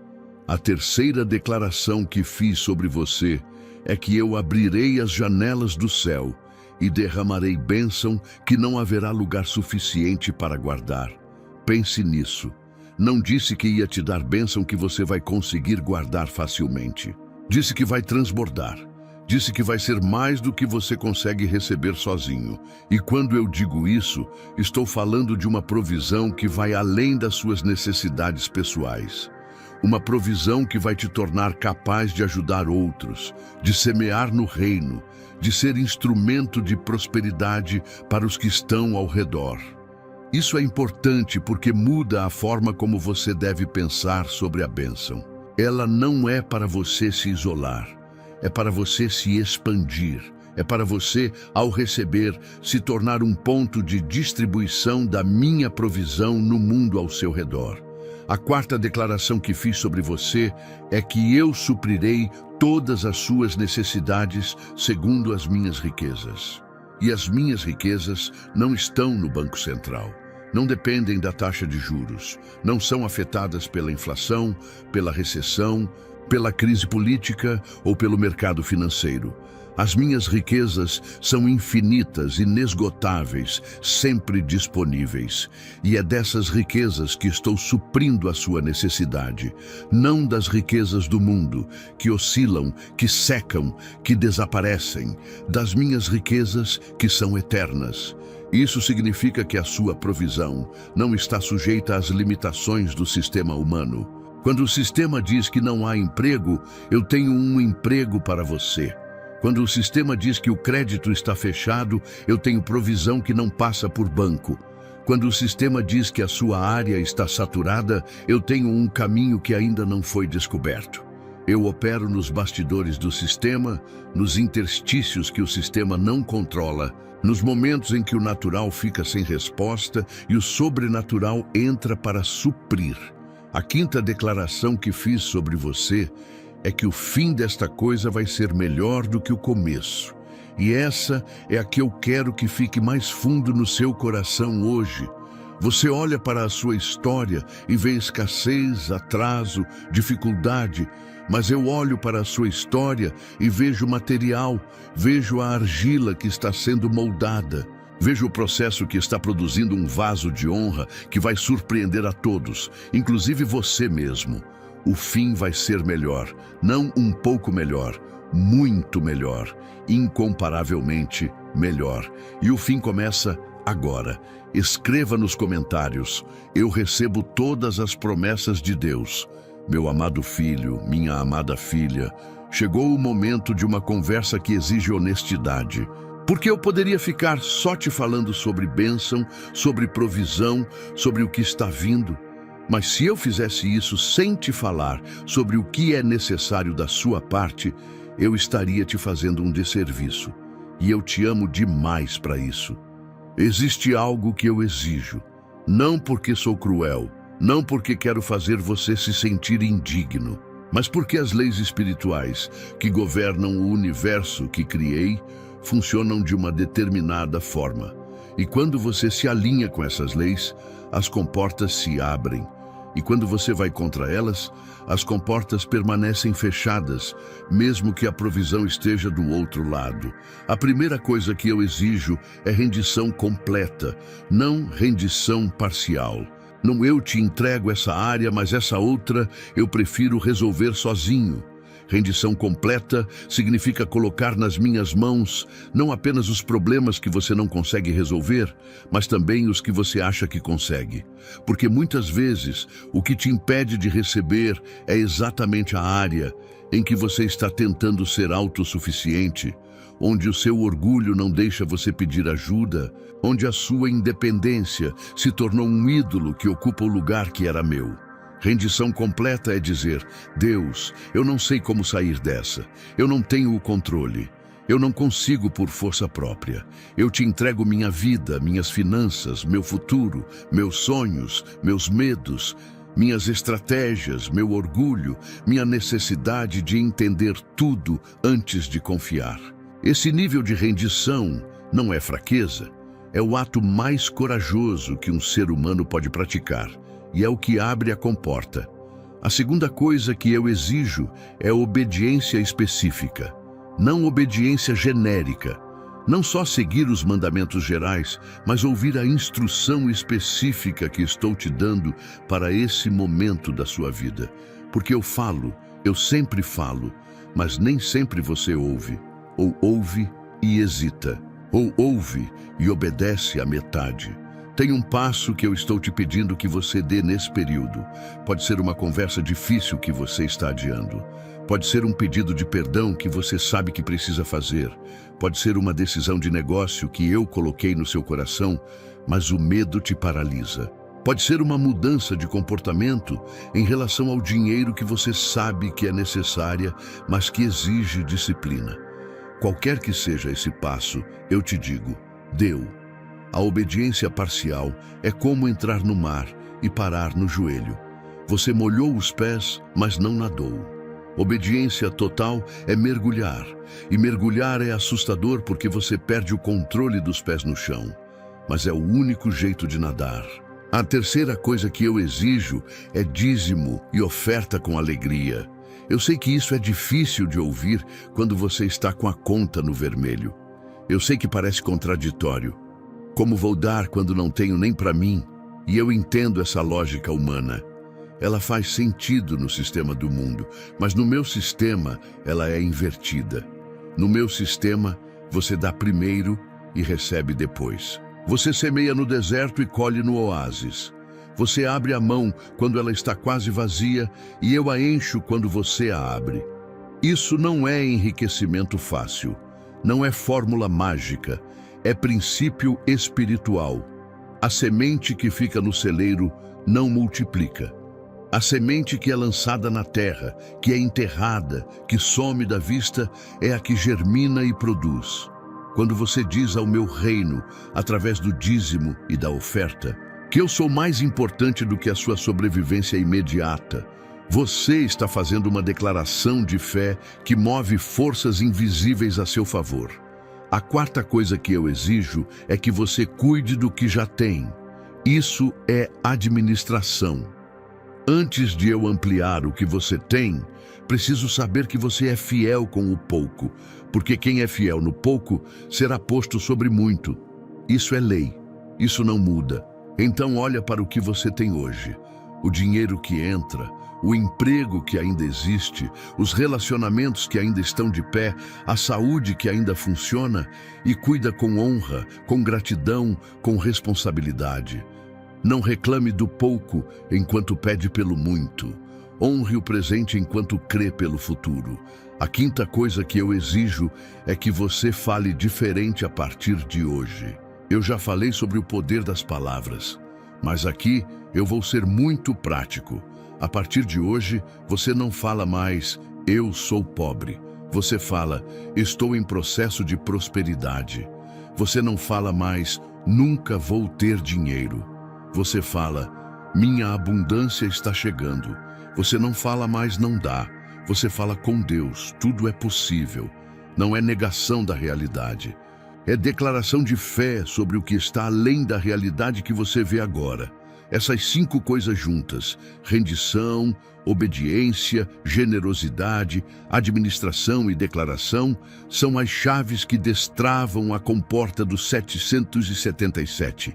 A terceira declaração que fiz sobre você é que eu abrirei as janelas do céu e derramarei bênção que não haverá lugar suficiente para guardar. Pense nisso. Não disse que ia te dar bênção que você vai conseguir guardar facilmente. Disse que vai transbordar. Disse que vai ser mais do que você consegue receber sozinho. E quando eu digo isso, estou falando de uma provisão que vai além das suas necessidades pessoais. Uma provisão que vai te tornar capaz de ajudar outros, de semear no reino, de ser instrumento de prosperidade para os que estão ao redor. Isso é importante porque muda a forma como você deve pensar sobre a bênção. Ela não é para você se isolar, é para você se expandir. É para você, ao receber, se tornar um ponto de distribuição da minha provisão no mundo ao seu redor. A quarta declaração que fiz sobre você é que eu suprirei todas as suas necessidades segundo as minhas riquezas. E as minhas riquezas não estão no Banco Central. Não dependem da taxa de juros. Não são afetadas pela inflação, pela recessão, pela crise política ou pelo mercado financeiro. As minhas riquezas são infinitas, inesgotáveis, sempre disponíveis. E é dessas riquezas que estou suprindo a sua necessidade, não das riquezas do mundo, que oscilam, que secam, que desaparecem, das minhas riquezas que são eternas. Isso significa que a sua provisão não está sujeita às limitações do sistema humano. Quando o sistema diz que não há emprego, eu tenho um emprego para você. Quando o sistema diz que o crédito está fechado, eu tenho provisão que não passa por banco. Quando o sistema diz que a sua área está saturada, eu tenho um caminho que ainda não foi descoberto. Eu opero nos bastidores do sistema, nos interstícios que o sistema não controla, nos momentos em que o natural fica sem resposta e o sobrenatural entra para suprir. A quinta declaração que fiz sobre você é que o fim desta coisa vai ser melhor do que o começo. E essa é a que eu quero que fique mais fundo no seu coração hoje. Você olha para a sua história e vê escassez, atraso, dificuldade, mas eu olho para a sua história e vejo material, vejo a argila que está sendo moldada. Vejo o processo que está produzindo um vaso de honra que vai surpreender a todos, inclusive você mesmo. O fim vai ser melhor, não um pouco melhor, muito melhor, incomparavelmente melhor. E o fim começa agora. Escreva nos comentários: eu recebo todas as promessas de Deus. Meu amado filho, minha amada filha, chegou o momento de uma conversa que exige honestidade. Porque eu poderia ficar só te falando sobre bênção, sobre provisão, sobre o que está vindo. Mas se eu fizesse isso sem te falar sobre o que é necessário da sua parte, eu estaria te fazendo um desserviço. E eu te amo demais para isso. Existe algo que eu exijo, não porque sou cruel, não porque quero fazer você se sentir indigno, mas porque as leis espirituais que governam o universo que criei funcionam de uma determinada forma. E quando você se alinha com essas leis, as comportas se abrem. E quando você vai contra elas, as comportas permanecem fechadas, mesmo que a provisão esteja do outro lado. A primeira coisa que eu exijo é rendição completa, não rendição parcial. Não eu te entrego essa área, mas essa outra eu prefiro resolver sozinho. Rendição completa significa colocar nas minhas mãos não apenas os problemas que você não consegue resolver, mas também os que você acha que consegue. Porque muitas vezes o que te impede de receber é exatamente a área em que você está tentando ser autossuficiente, onde o seu orgulho não deixa você pedir ajuda, onde a sua independência se tornou um ídolo que ocupa o lugar que era meu. Rendição completa é dizer: Deus, eu não sei como sair dessa. Eu não tenho o controle. Eu não consigo por força própria. Eu te entrego minha vida, minhas finanças, meu futuro, meus sonhos, meus medos, minhas estratégias, meu orgulho, minha necessidade de entender tudo antes de confiar. Esse nível de rendição não é fraqueza. É o ato mais corajoso que um ser humano pode praticar. E é o que abre a comporta. A segunda coisa que eu exijo é obediência específica, não obediência genérica. Não só seguir os mandamentos gerais, mas ouvir a instrução específica que estou te dando para esse momento da sua vida. Porque eu sempre falo, mas nem sempre você ouve. Ou ouve e hesita, ou ouve e obedece à metade. Tem um passo que eu estou te pedindo que você dê nesse período. Pode ser uma conversa difícil que você está adiando. Pode ser um pedido de perdão que você sabe que precisa fazer. Pode ser uma decisão de negócio que eu coloquei no seu coração, mas o medo te paralisa. Pode ser uma mudança de comportamento em relação ao dinheiro que você sabe que é necessária, mas que exige disciplina. Qualquer que seja esse passo, eu te digo, deu. A obediência parcial é como entrar no mar e parar no joelho. Você molhou os pés, mas não nadou. Obediência total é mergulhar, e mergulhar é assustador porque você perde o controle dos pés no chão. Mas é o único jeito de nadar. A terceira coisa que eu exijo é dízimo e oferta com alegria. Eu sei que isso é difícil de ouvir quando você está com a conta no vermelho. Eu sei que parece contraditório. Como vou dar quando não tenho nem para mim? E eu entendo essa lógica humana. Ela faz sentido no sistema do mundo, mas no meu sistema ela é invertida. No meu sistema, você dá primeiro e recebe depois. Você semeia no deserto e colhe no oásis. Você abre a mão quando ela está quase vazia e eu a encho quando você a abre. Isso não é enriquecimento fácil, não é fórmula mágica. É princípio espiritual. A semente que fica no celeiro não multiplica. A semente que é lançada na terra, que é enterrada, que some da vista, é a que germina e produz. Quando você diz ao meu reino, através do dízimo e da oferta, que eu sou mais importante do que a sua sobrevivência imediata, você está fazendo uma declaração de fé que move forças invisíveis a seu favor. A quarta coisa que eu exijo é que você cuide do que já tem. Isso é administração. Antes de eu ampliar o que você tem, preciso saber que você é fiel com o pouco, porque quem é fiel no pouco será posto sobre muito. Isso é lei, isso não muda. Então olha para o que você tem hoje. O dinheiro que entra, o emprego que ainda existe, os relacionamentos que ainda estão de pé, a saúde que ainda funciona, e cuida com honra, com gratidão, com responsabilidade. Não reclame do pouco enquanto pede pelo muito. Honre o presente enquanto crê pelo futuro. A quinta coisa que eu exijo é que você fale diferente a partir de hoje. Eu já falei sobre o poder das palavras, mas aqui eu vou ser muito prático. A partir de hoje, você não fala mais, eu sou pobre. Você fala, estou em processo de prosperidade. Você não fala mais, nunca vou ter dinheiro. Você fala, minha abundância está chegando. Você não fala mais, não dá. Você fala com Deus, tudo é possível. Não é negação da realidade. É declaração de fé sobre o que está além da realidade que você vê agora. Essas 5 coisas juntas, rendição, obediência, generosidade, administração e declaração, são as chaves que destravam a comporta dos 777.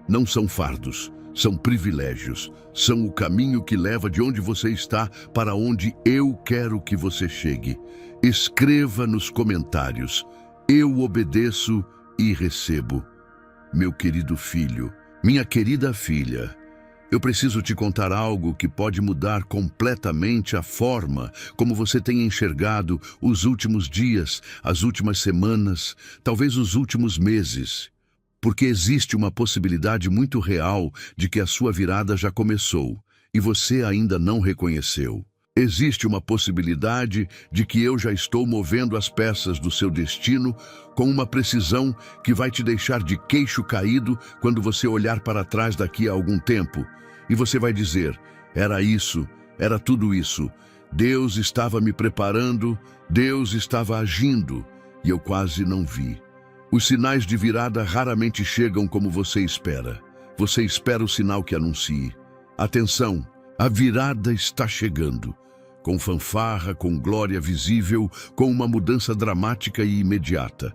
Não são fardos, São privilégios, são o caminho que leva de onde você está para onde eu quero que você chegue. Escreva nos comentários: eu obedeço e recebo. Meu querido filho, minha querida filha, eu preciso te contar algo que pode mudar completamente a forma como você tem enxergado os últimos dias, as últimas semanas, talvez os últimos meses. Porque existe uma possibilidade muito real de que a sua virada já começou e você ainda não reconheceu. Existe uma possibilidade de que eu já estou movendo as peças do seu destino com uma precisão que vai te deixar de queixo caído quando você olhar para trás daqui a algum tempo. E você vai dizer: era isso, era tudo isso. Deus estava me preparando, Deus estava agindo e eu quase não vi. Os sinais de virada raramente chegam como você espera. Você espera o sinal que anuncie. Atenção, a virada está chegando. Com fanfarra, com glória visível, com uma mudança dramática e imediata.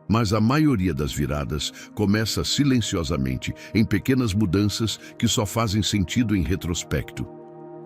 Mas a maioria das viradas começa silenciosamente, em pequenas mudanças que só fazem sentido em retrospecto.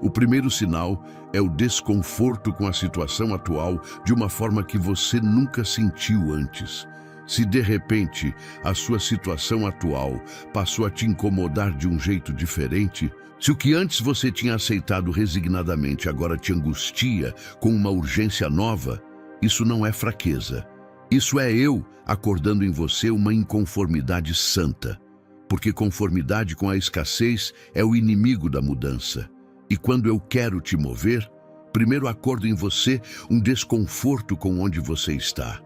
O primeiro sinal é o desconforto com a situação atual de uma forma que você nunca sentiu antes. Se de repente a sua situação atual passou a te incomodar de um jeito diferente, se o que antes você tinha aceitado resignadamente agora te angustia com uma urgência nova, isso não é fraqueza. Isso é eu acordando em você uma inconformidade santa. Porque conformidade com a escassez é o inimigo da mudança. E quando eu quero te mover, primeiro acordo em você um desconforto com onde você está.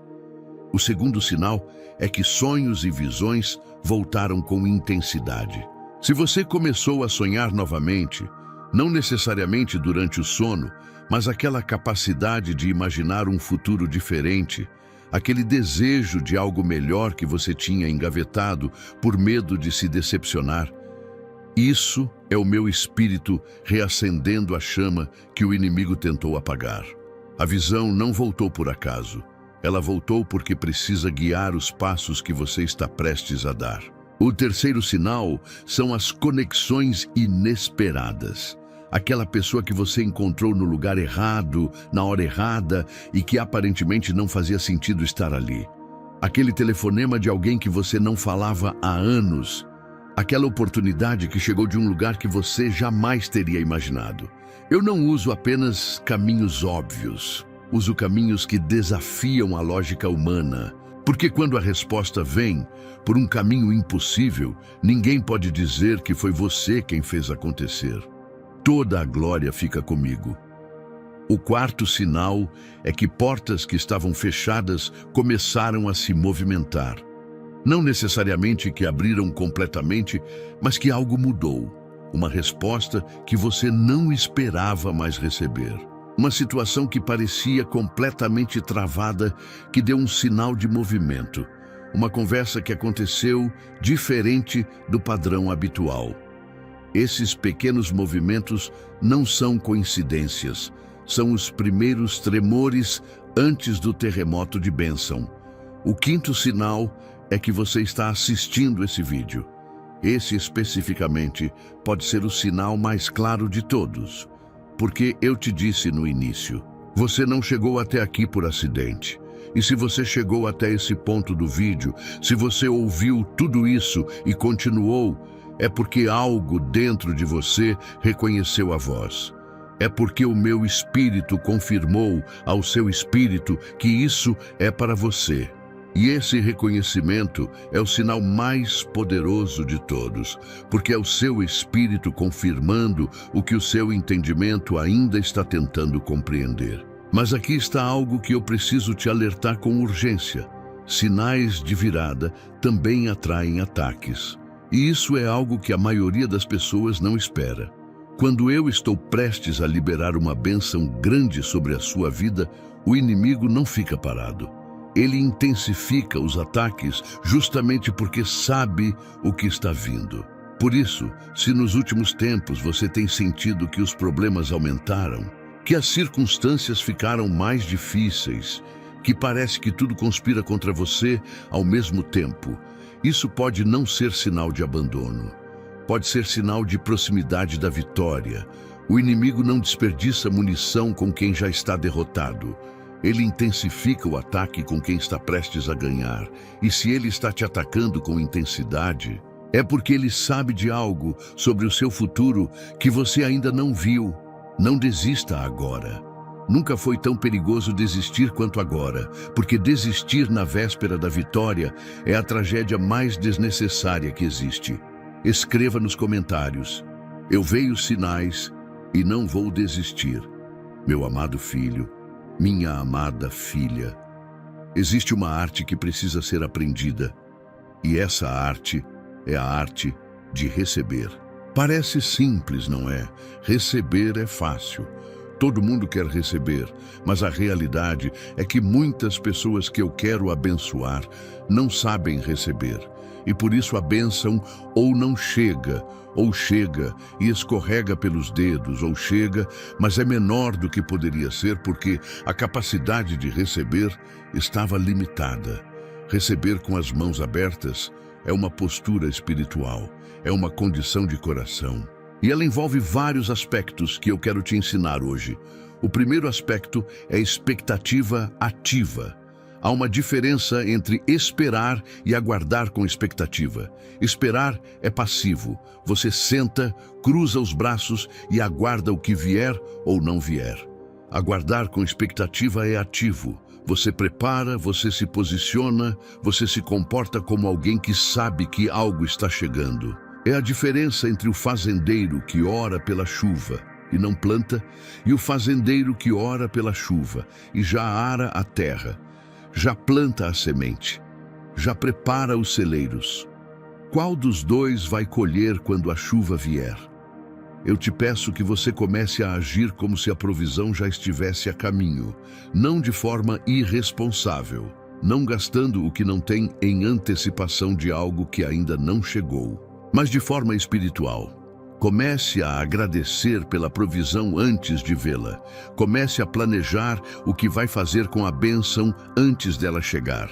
O segundo sinal é que sonhos e visões voltaram com intensidade. Se você começou a sonhar novamente, não necessariamente durante o sono, mas aquela capacidade de imaginar um futuro diferente, aquele desejo de algo melhor que você tinha engavetado por medo de se decepcionar, isso é o meu espírito reacendendo a chama que o inimigo tentou apagar. A visão não voltou por acaso. Ela voltou porque precisa guiar os passos que você está prestes a dar. O terceiro sinal são as conexões inesperadas. Aquela pessoa que você encontrou no lugar errado, na hora errada e que aparentemente não fazia sentido estar ali. Aquele telefonema de alguém que você não falava há anos. Aquela oportunidade que chegou de um lugar que você jamais teria imaginado. Eu não uso apenas caminhos óbvios. Uso caminhos que desafiam a lógica humana. Porque quando a resposta vem por um caminho impossível, ninguém pode dizer que foi você quem fez acontecer. Toda a glória fica comigo. O quarto sinal é que portas que estavam fechadas começaram a se movimentar. Não necessariamente que abriram completamente, mas que algo mudou. Uma resposta que você não esperava mais receber. Uma situação que parecia completamente travada, que deu um sinal de movimento. Uma conversa que aconteceu diferente do padrão habitual. Esses pequenos movimentos não são coincidências. São os primeiros tremores antes do terremoto de bênção. O quinto sinal é que você está assistindo esse vídeo. Esse especificamente pode ser o sinal mais claro de todos. Porque eu te disse no início, você não chegou até aqui por acidente. E se você chegou até esse ponto do vídeo, se você ouviu tudo isso e continuou, é porque algo dentro de você reconheceu a voz. É porque o meu espírito confirmou ao seu espírito que isso é para você. E esse reconhecimento é o sinal mais poderoso de todos, porque é o seu espírito confirmando o que o seu entendimento ainda está tentando compreender. Mas aqui está algo que eu preciso te alertar com urgência. Sinais de virada também atraem ataques. E isso é algo que a maioria das pessoas não espera. Quando eu estou prestes a liberar uma bênção grande sobre a sua vida, o inimigo não fica parado. Ele intensifica os ataques justamente porque sabe o que está vindo. Por isso, se nos últimos tempos você tem sentido que os problemas aumentaram, que as circunstâncias ficaram mais difíceis, que parece que tudo conspira contra você ao mesmo tempo, isso pode não ser sinal de abandono. pode ser sinal de proximidade da vitória. O inimigo não desperdiça munição com quem já está derrotado. Ele intensifica o ataque com quem está prestes a ganhar. E se ele está te atacando com intensidade, é porque ele sabe de algo sobre o seu futuro que você ainda não viu. Não desista agora. Nunca foi tão perigoso desistir quanto agora, porque desistir na véspera da vitória é a tragédia mais desnecessária que existe. Escreva nos comentários: eu vejo sinais e não vou desistir. Meu amado filho, minha amada filha, existe uma arte que precisa ser aprendida, e essa arte é a arte de receber. Parece simples, não é? Receber é fácil. Todo mundo quer receber, mas a realidade é que muitas pessoas que eu quero abençoar não sabem receber. E por isso a bênção ou não chega, ou chega e escorrega pelos dedos, ou chega, mas é menor do que poderia ser porque a capacidade de receber estava limitada. Receber com as mãos abertas é uma postura espiritual, é uma condição de coração. E ela envolve vários aspectos que eu quero te ensinar hoje. O primeiro aspecto é expectativa ativa. Há uma diferença entre esperar e aguardar com expectativa. Esperar é passivo. Você senta, cruza os braços e aguarda o que vier ou não vier. Aguardar com expectativa é ativo. Você prepara, você se posiciona, você se comporta como alguém que sabe que algo está chegando. É a diferença entre o fazendeiro que ora pela chuva e não planta, e o fazendeiro que ora pela chuva e já ara a terra, já planta a semente, já prepara os celeiros. Qual dos dois vai colher quando a chuva vier? Eu te peço que você comece a agir como se a provisão já estivesse a caminho, não de forma irresponsável, não gastando o que não tem em antecipação de algo que ainda não chegou, mas de forma espiritual. Comece a agradecer pela provisão antes de vê-la. Comece a planejar o que vai fazer com a bênção antes dela chegar.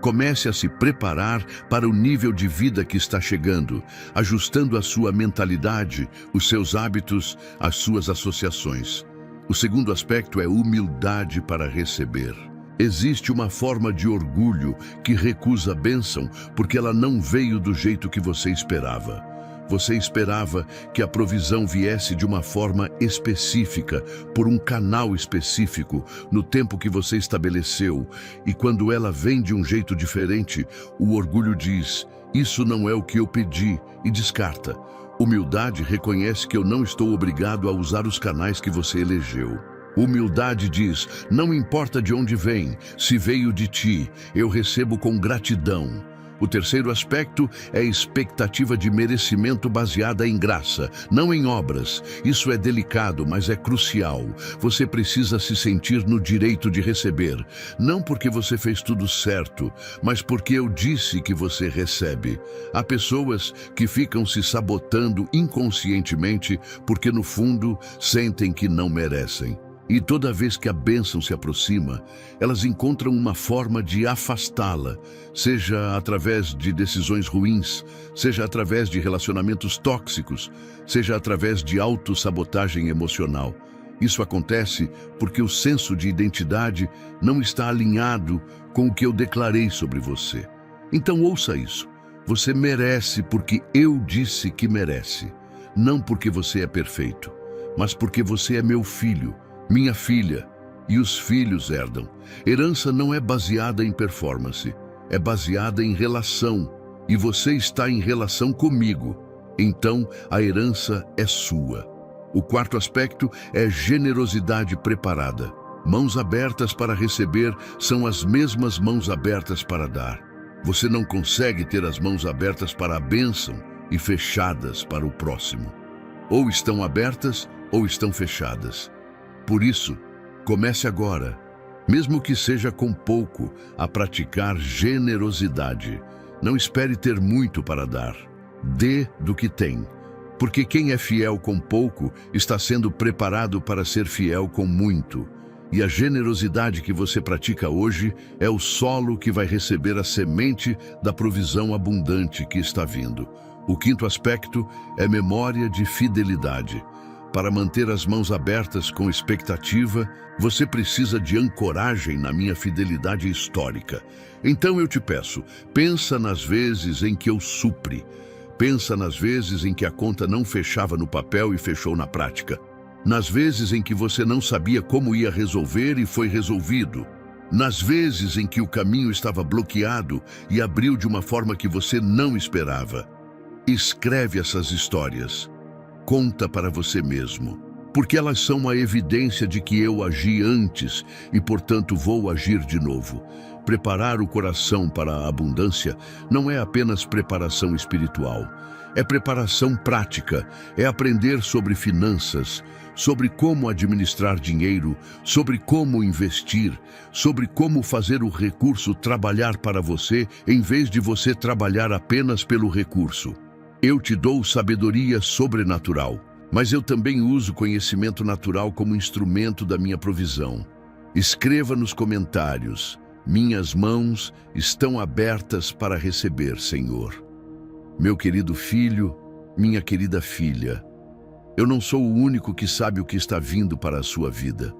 Comece a se preparar para o nível de vida que está chegando, ajustando a sua mentalidade, os seus hábitos, as suas associações. O segundo aspecto é humildade para receber. Existe uma forma de orgulho que recusa a bênção porque ela não veio do jeito que você esperava. Você esperava que a provisão viesse de uma forma específica, por um canal específico, no tempo que você estabeleceu, e quando ela vem de um jeito diferente, o orgulho diz: isso não é o que eu pedi, e descarta. Humildade reconhece que eu não estou obrigado a usar os canais que você elegeu. Humildade diz: não importa de onde vem, se veio de ti, eu recebo com gratidão. O terceiro aspecto é a expectativa de merecimento baseada em graça, não em obras. Isso é delicado, mas é crucial. Você precisa se sentir no direito de receber, não porque você fez tudo certo, mas porque eu disse que você recebe. Há pessoas que ficam se sabotando inconscientemente porque no fundo sentem que não merecem. E toda vez que a bênção se aproxima, elas encontram uma forma de afastá-la, seja através de decisões ruins, seja através de relacionamentos tóxicos, seja através de autossabotagem emocional. Isso acontece porque o senso de identidade não está alinhado com o que eu declarei sobre você. Então ouça isso. Você merece porque eu disse que merece. Não porque você é perfeito, mas porque você é meu filho, minha filha, e os filhos herdam. Herança não é baseada em performance, é baseada em relação, e você está em relação comigo, então a herança é sua. O quarto aspecto é generosidade preparada. Mãos abertas para receber são as mesmas mãos abertas para dar. Você não consegue ter as mãos abertas para a bênção e fechadas para o próximo. Ou estão abertas ou estão fechadas. Por isso, comece agora, mesmo que seja com pouco, a praticar generosidade. Não espere ter muito para dar. Dê do que tem. Porque quem é fiel com pouco está sendo preparado para ser fiel com muito. E a generosidade que você pratica hoje é o solo que vai receber a semente da provisão abundante que está vindo. O quinto aspecto é memória de fidelidade. Para manter as mãos abertas com expectativa, você precisa de ancoragem na minha fidelidade histórica. Então eu te peço, pensa nas vezes em que eu supri. Pensa nas vezes em que a conta não fechava no papel e fechou na prática. Nas vezes em que você não sabia como ia resolver e foi resolvido. Nas vezes em que o caminho estava bloqueado e abriu de uma forma que você não esperava. Escreve essas histórias. Conta para você mesmo, porque elas são uma evidência de que eu agi antes e, portanto, vou agir de novo. Preparar o coração para a abundância não é apenas preparação espiritual, é preparação prática, é aprender sobre finanças, sobre como administrar dinheiro, sobre como investir, sobre como fazer o recurso trabalhar para você em vez de você trabalhar apenas pelo recurso. Eu te dou sabedoria sobrenatural, mas eu também uso conhecimento natural como instrumento da minha provisão. Escreva nos comentários: minhas mãos estão abertas para receber, Senhor. Meu querido filho, minha querida filha, eu não sou o único que sabe o que está vindo para a sua vida.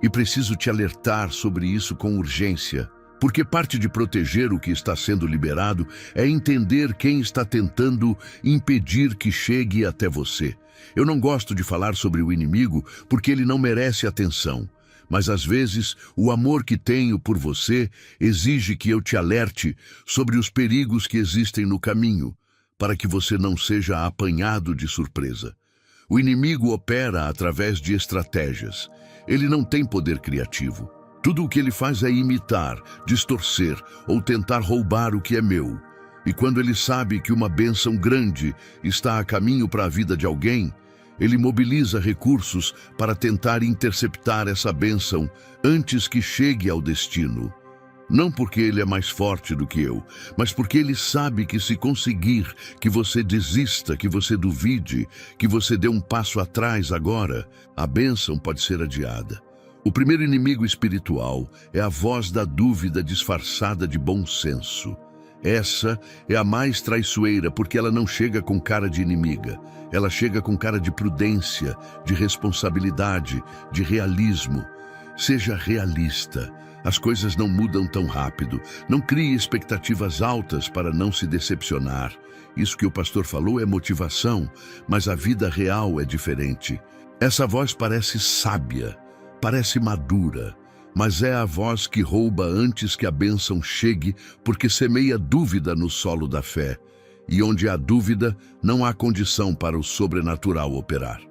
E preciso te alertar sobre isso com urgência. Porque parte de proteger o que está sendo liberado é entender quem está tentando impedir que chegue até você. Eu não gosto de falar sobre o inimigo porque ele não merece atenção. Mas às vezes, o amor que tenho por você exige que eu te alerte sobre os perigos que existem no caminho, para que você não seja apanhado de surpresa. O inimigo opera através de estratégias. Ele não tem poder criativo. Tudo o que ele faz é imitar, distorcer ou tentar roubar o que é meu. E quando ele sabe que uma bênção grande está a caminho para a vida de alguém, ele mobiliza recursos para tentar interceptar essa bênção antes que chegue ao destino. Não porque ele é mais forte do que eu, mas porque ele sabe que se conseguir que você desista, que você duvide, que você dê um passo atrás agora, a bênção pode ser adiada. O primeiro inimigo espiritual é a voz da dúvida disfarçada de bom senso. Essa é a mais traiçoeira porque ela não chega com cara de inimiga. Ela chega com cara de prudência, de responsabilidade, de realismo. Seja realista. As coisas não mudam tão rápido. Não crie expectativas altas para não se decepcionar. Isso que o pastor falou é motivação, mas a vida real é diferente. Essa voz parece sábia. Parece madura, mas é a voz que rouba antes que a bênção chegue, porque semeia dúvida no solo da fé. E onde há dúvida, não há condição para o sobrenatural operar.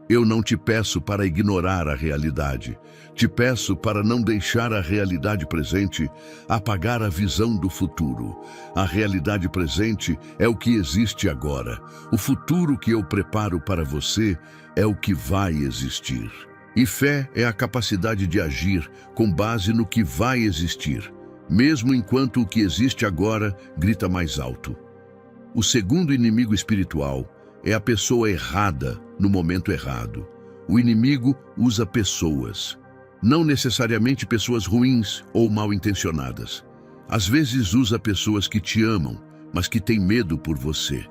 Eu não te peço para ignorar a realidade. Te peço para não deixar a realidade presente apagar a visão do futuro. A realidade presente é o que existe agora. O futuro que eu preparo para você é o que vai existir. E fé é a capacidade de agir com base no que vai existir, mesmo enquanto o que existe agora grita mais alto. O segundo inimigo espiritual é a pessoa errada no momento errado. O inimigo usa pessoas, não necessariamente pessoas ruins ou mal intencionadas. Às vezes usa pessoas que te amam, mas que têm medo por você.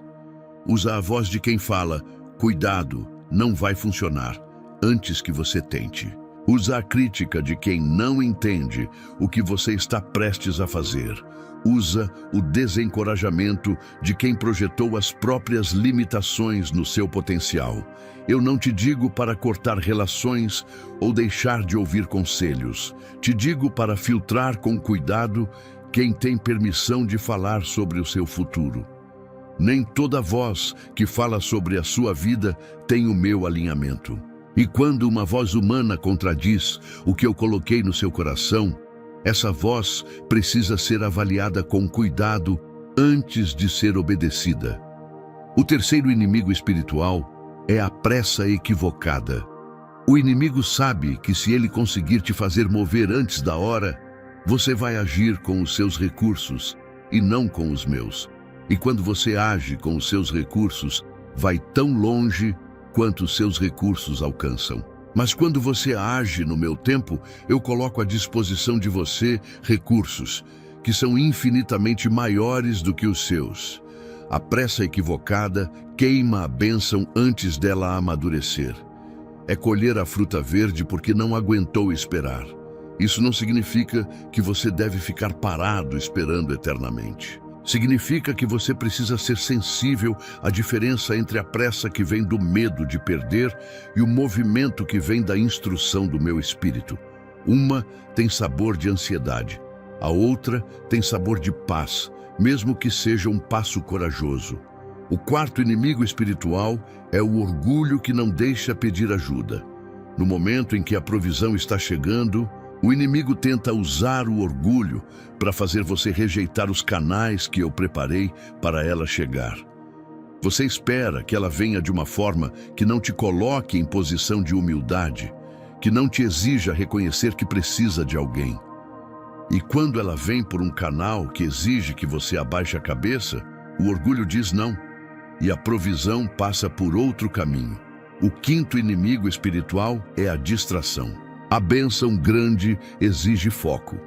Usa a voz de quem fala: cuidado, não vai funcionar, antes que você tente. Usa a crítica de quem não entende o que você está prestes a fazer. Usa o desencorajamento de quem projetou as próprias limitações no seu potencial. Eu não te digo para cortar relações ou deixar de ouvir conselhos. Te digo para filtrar com cuidado quem tem permissão de falar sobre o seu futuro. Nem toda voz que fala sobre a sua vida tem o meu alinhamento. E quando uma voz humana contradiz o que eu coloquei no seu coração, essa voz precisa ser avaliada com cuidado antes de ser obedecida. O terceiro inimigo espiritual é a pressa equivocada. O inimigo sabe que se ele conseguir te fazer mover antes da hora, você vai agir com os seus recursos e não com os meus. E quando você age com os seus recursos, vai tão longe quanto os seus recursos alcançam. Mas quando você age no meu tempo, eu coloco à disposição de você recursos que são infinitamente maiores do que os seus. A pressa equivocada queima a bênção antes dela amadurecer. É colher a fruta verde porque não aguentou esperar. Isso não significa que você deve ficar parado esperando eternamente. Significa que você precisa ser sensível à diferença entre a pressa que vem do medo de perder e o movimento que vem da instrução do meu espírito. Uma tem sabor de ansiedade, a outra tem sabor de paz, mesmo que seja um passo corajoso. O quarto inimigo espiritual é o orgulho que não deixa pedir ajuda. No momento em que a provisão está chegando, o inimigo tenta usar o orgulho para fazer você rejeitar os canais que eu preparei para ela chegar. Você espera que ela venha de uma forma que não te coloque em posição de humildade, que não te exija reconhecer que precisa de alguém. E quando ela vem por um canal que exige que você abaixe a cabeça, o orgulho diz não, e a provisão passa por outro caminho. O quinto inimigo espiritual é a distração. A bênção grande exige foco,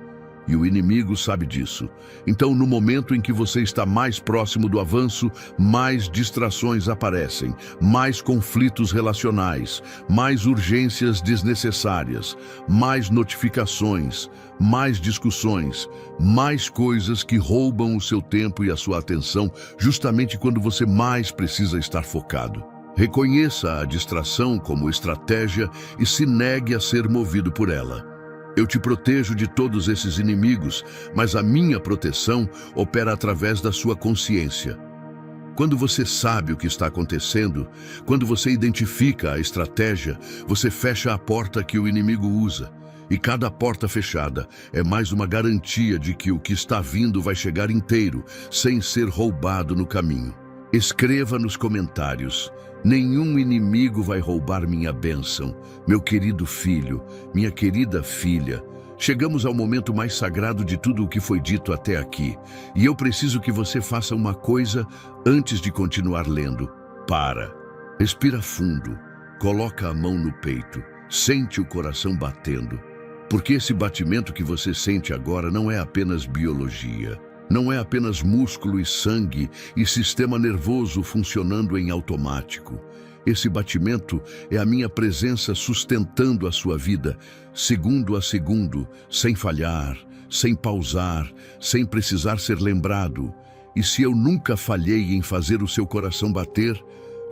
e o inimigo sabe disso. Então, no momento em que você está mais próximo do avanço, mais distrações aparecem, mais conflitos relacionais, mais urgências desnecessárias, mais notificações, mais discussões, mais coisas que roubam o seu tempo e a sua atenção, justamente quando você mais precisa estar focado. Reconheça a distração como estratégia e se negue a ser movido por ela. Eu te protejo de todos esses inimigos, mas a minha proteção opera através da sua consciência. Quando você sabe o que está acontecendo, quando você identifica a estratégia, você fecha a porta que o inimigo usa. E cada porta fechada é mais uma garantia de que o que está vindo vai chegar inteiro, sem ser roubado no caminho. Escreva nos comentários: nenhum inimigo vai roubar minha bênção. Meu querido filho, minha querida filha, chegamos ao momento mais sagrado de tudo o que foi dito até aqui. E eu preciso que você faça uma coisa antes de continuar lendo. Para, respira fundo, coloca a mão no peito, sente o coração batendo. Porque esse batimento que você sente agora não é apenas biologia. Não é apenas músculo e sangue e sistema nervoso funcionando em automático. Esse batimento é a minha presença sustentando a sua vida, segundo a segundo, sem falhar, sem pausar, sem precisar ser lembrado. E se eu nunca falhei em fazer o seu coração bater,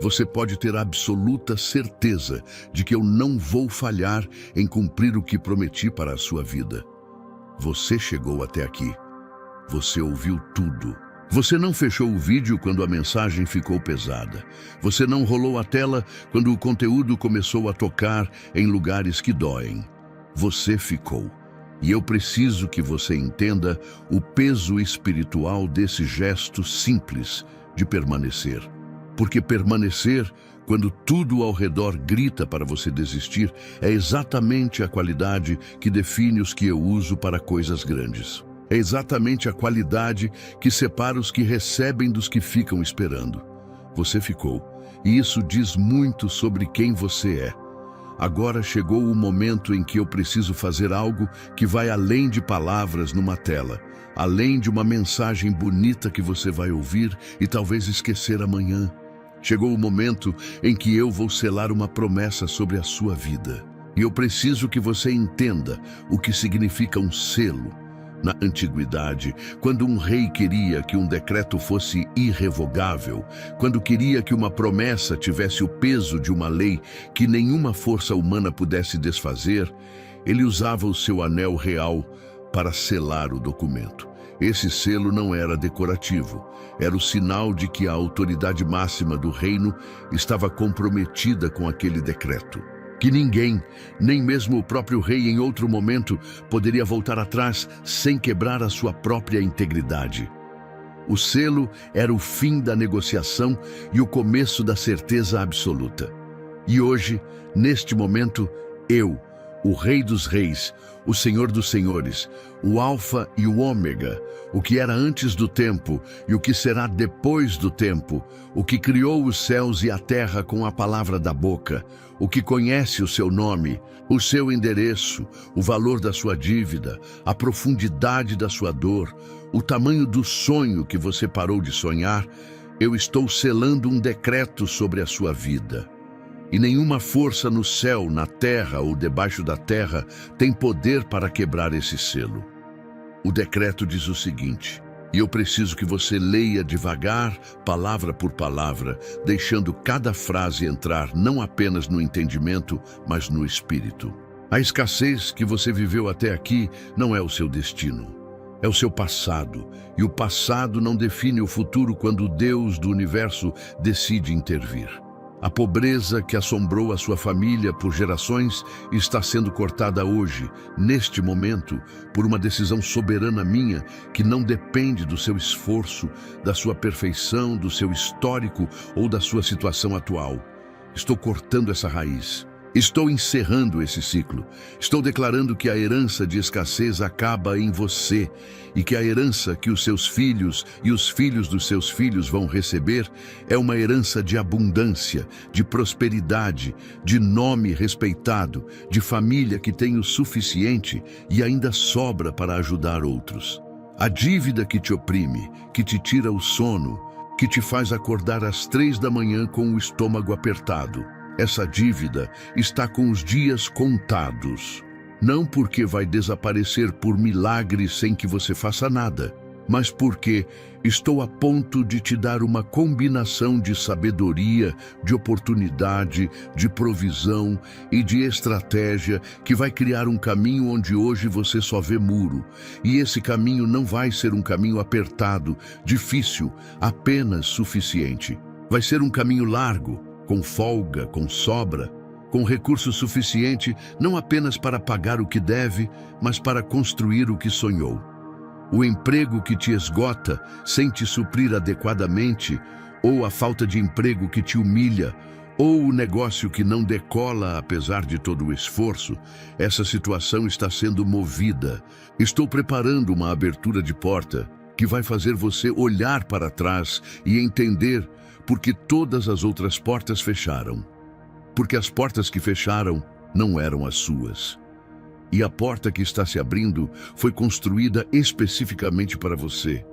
você pode ter absoluta certeza de que eu não vou falhar em cumprir o que prometi para a sua vida. Você chegou até aqui. Você ouviu tudo. Você não fechou o vídeo quando a mensagem ficou pesada. Você não rolou a tela quando o conteúdo começou a tocar em lugares que doem. Você ficou. E eu preciso que você entenda o peso espiritual desse gesto simples de permanecer. Porque permanecer, quando tudo ao redor grita para você desistir, é exatamente a qualidade que define os que eu uso para coisas grandes. É exatamente a qualidade que separa os que recebem dos que ficam esperando. Você ficou, e isso diz muito sobre quem você é. Agora chegou o momento em que eu preciso fazer algo que vai além de palavras numa tela, além de uma mensagem bonita que você vai ouvir e talvez esquecer amanhã. Chegou o momento em que eu vou selar uma promessa sobre a sua vida. E eu preciso que você entenda o que significa um selo. Na antiguidade, quando um rei queria que um decreto fosse irrevogável, quando queria que uma promessa tivesse o peso de uma lei que nenhuma força humana pudesse desfazer, ele usava o seu anel real para selar o documento. Esse selo não era decorativo, era o sinal de que a autoridade máxima do reino estava comprometida com aquele decreto. Que ninguém, nem mesmo o próprio rei em outro momento, poderia voltar atrás sem quebrar a sua própria integridade. O selo era o fim da negociação e o começo da certeza absoluta. E hoje, neste momento, eu, o Rei dos Reis, o Senhor dos Senhores, o Alfa e o Ômega, o que era antes do tempo e o que será depois do tempo, o que criou os céus e a terra com a palavra da boca, o que conhece o seu nome, o seu endereço, o valor da sua dívida, a profundidade da sua dor, o tamanho do sonho que você parou de sonhar, Eu estou selando um decreto sobre a sua vida. E nenhuma força no céu, na terra ou debaixo da terra tem poder para quebrar esse selo. O decreto diz o seguinte, e eu preciso que você leia devagar, palavra por palavra, deixando cada frase entrar não apenas no entendimento, mas no espírito. A escassez que você viveu até aqui não é o seu destino. É o seu passado, e o passado não define o futuro quando o Deus do universo decide intervir. A pobreza que assombrou a sua família por gerações está sendo cortada hoje, neste momento, por uma decisão soberana minha que não depende do seu esforço, da sua perfeição, do seu histórico ou da sua situação atual. Estou cortando essa raiz. Estou encerrando esse ciclo. Estou declarando que a herança de escassez acaba em você e que a herança que os seus filhos e os filhos dos seus filhos vão receber é uma herança de abundância, de prosperidade, de nome respeitado, de família que tem o suficiente e ainda sobra para ajudar outros. A dívida que te oprime, que te tira o sono, que te faz acordar às 3 da manhã com o estômago apertado. Essa dívida está com os dias contados. Não porque vai desaparecer por milagre sem que você faça nada, mas porque estou a ponto de te dar uma combinação de sabedoria, de oportunidade, de provisão e de estratégia que vai criar um caminho onde hoje você só vê muro. E esse caminho não vai ser um caminho apertado, difícil, apenas suficiente. Vai ser um caminho largo, com folga, com sobra, com recurso suficiente não apenas para pagar o que deve, mas para construir o que sonhou. O emprego que te esgota sem te suprir adequadamente, ou a falta de emprego que te humilha, ou o negócio que não decola apesar de todo o esforço, essa situação está sendo movida. Estou preparando uma abertura de porta que vai fazer você olhar para trás e entender porque todas as outras portas fecharam. Porque as portas que fecharam não eram as suas. E a porta que está se abrindo foi construída especificamente para você,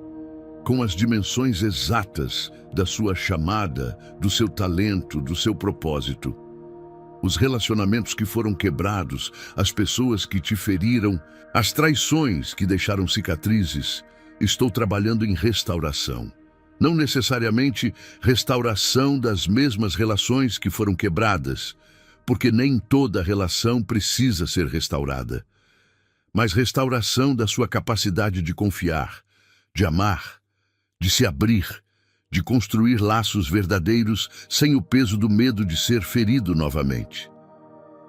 com as dimensões exatas da sua chamada, do seu talento, do seu propósito. Os relacionamentos que foram quebrados, as pessoas que te feriram, as traições que deixaram cicatrizes, estou trabalhando em restauração. Não necessariamente restauração das mesmas relações que foram quebradas, porque nem toda relação precisa ser restaurada, mas restauração da sua capacidade de confiar, de amar, de se abrir, de construir laços verdadeiros sem o peso do medo de ser ferido novamente.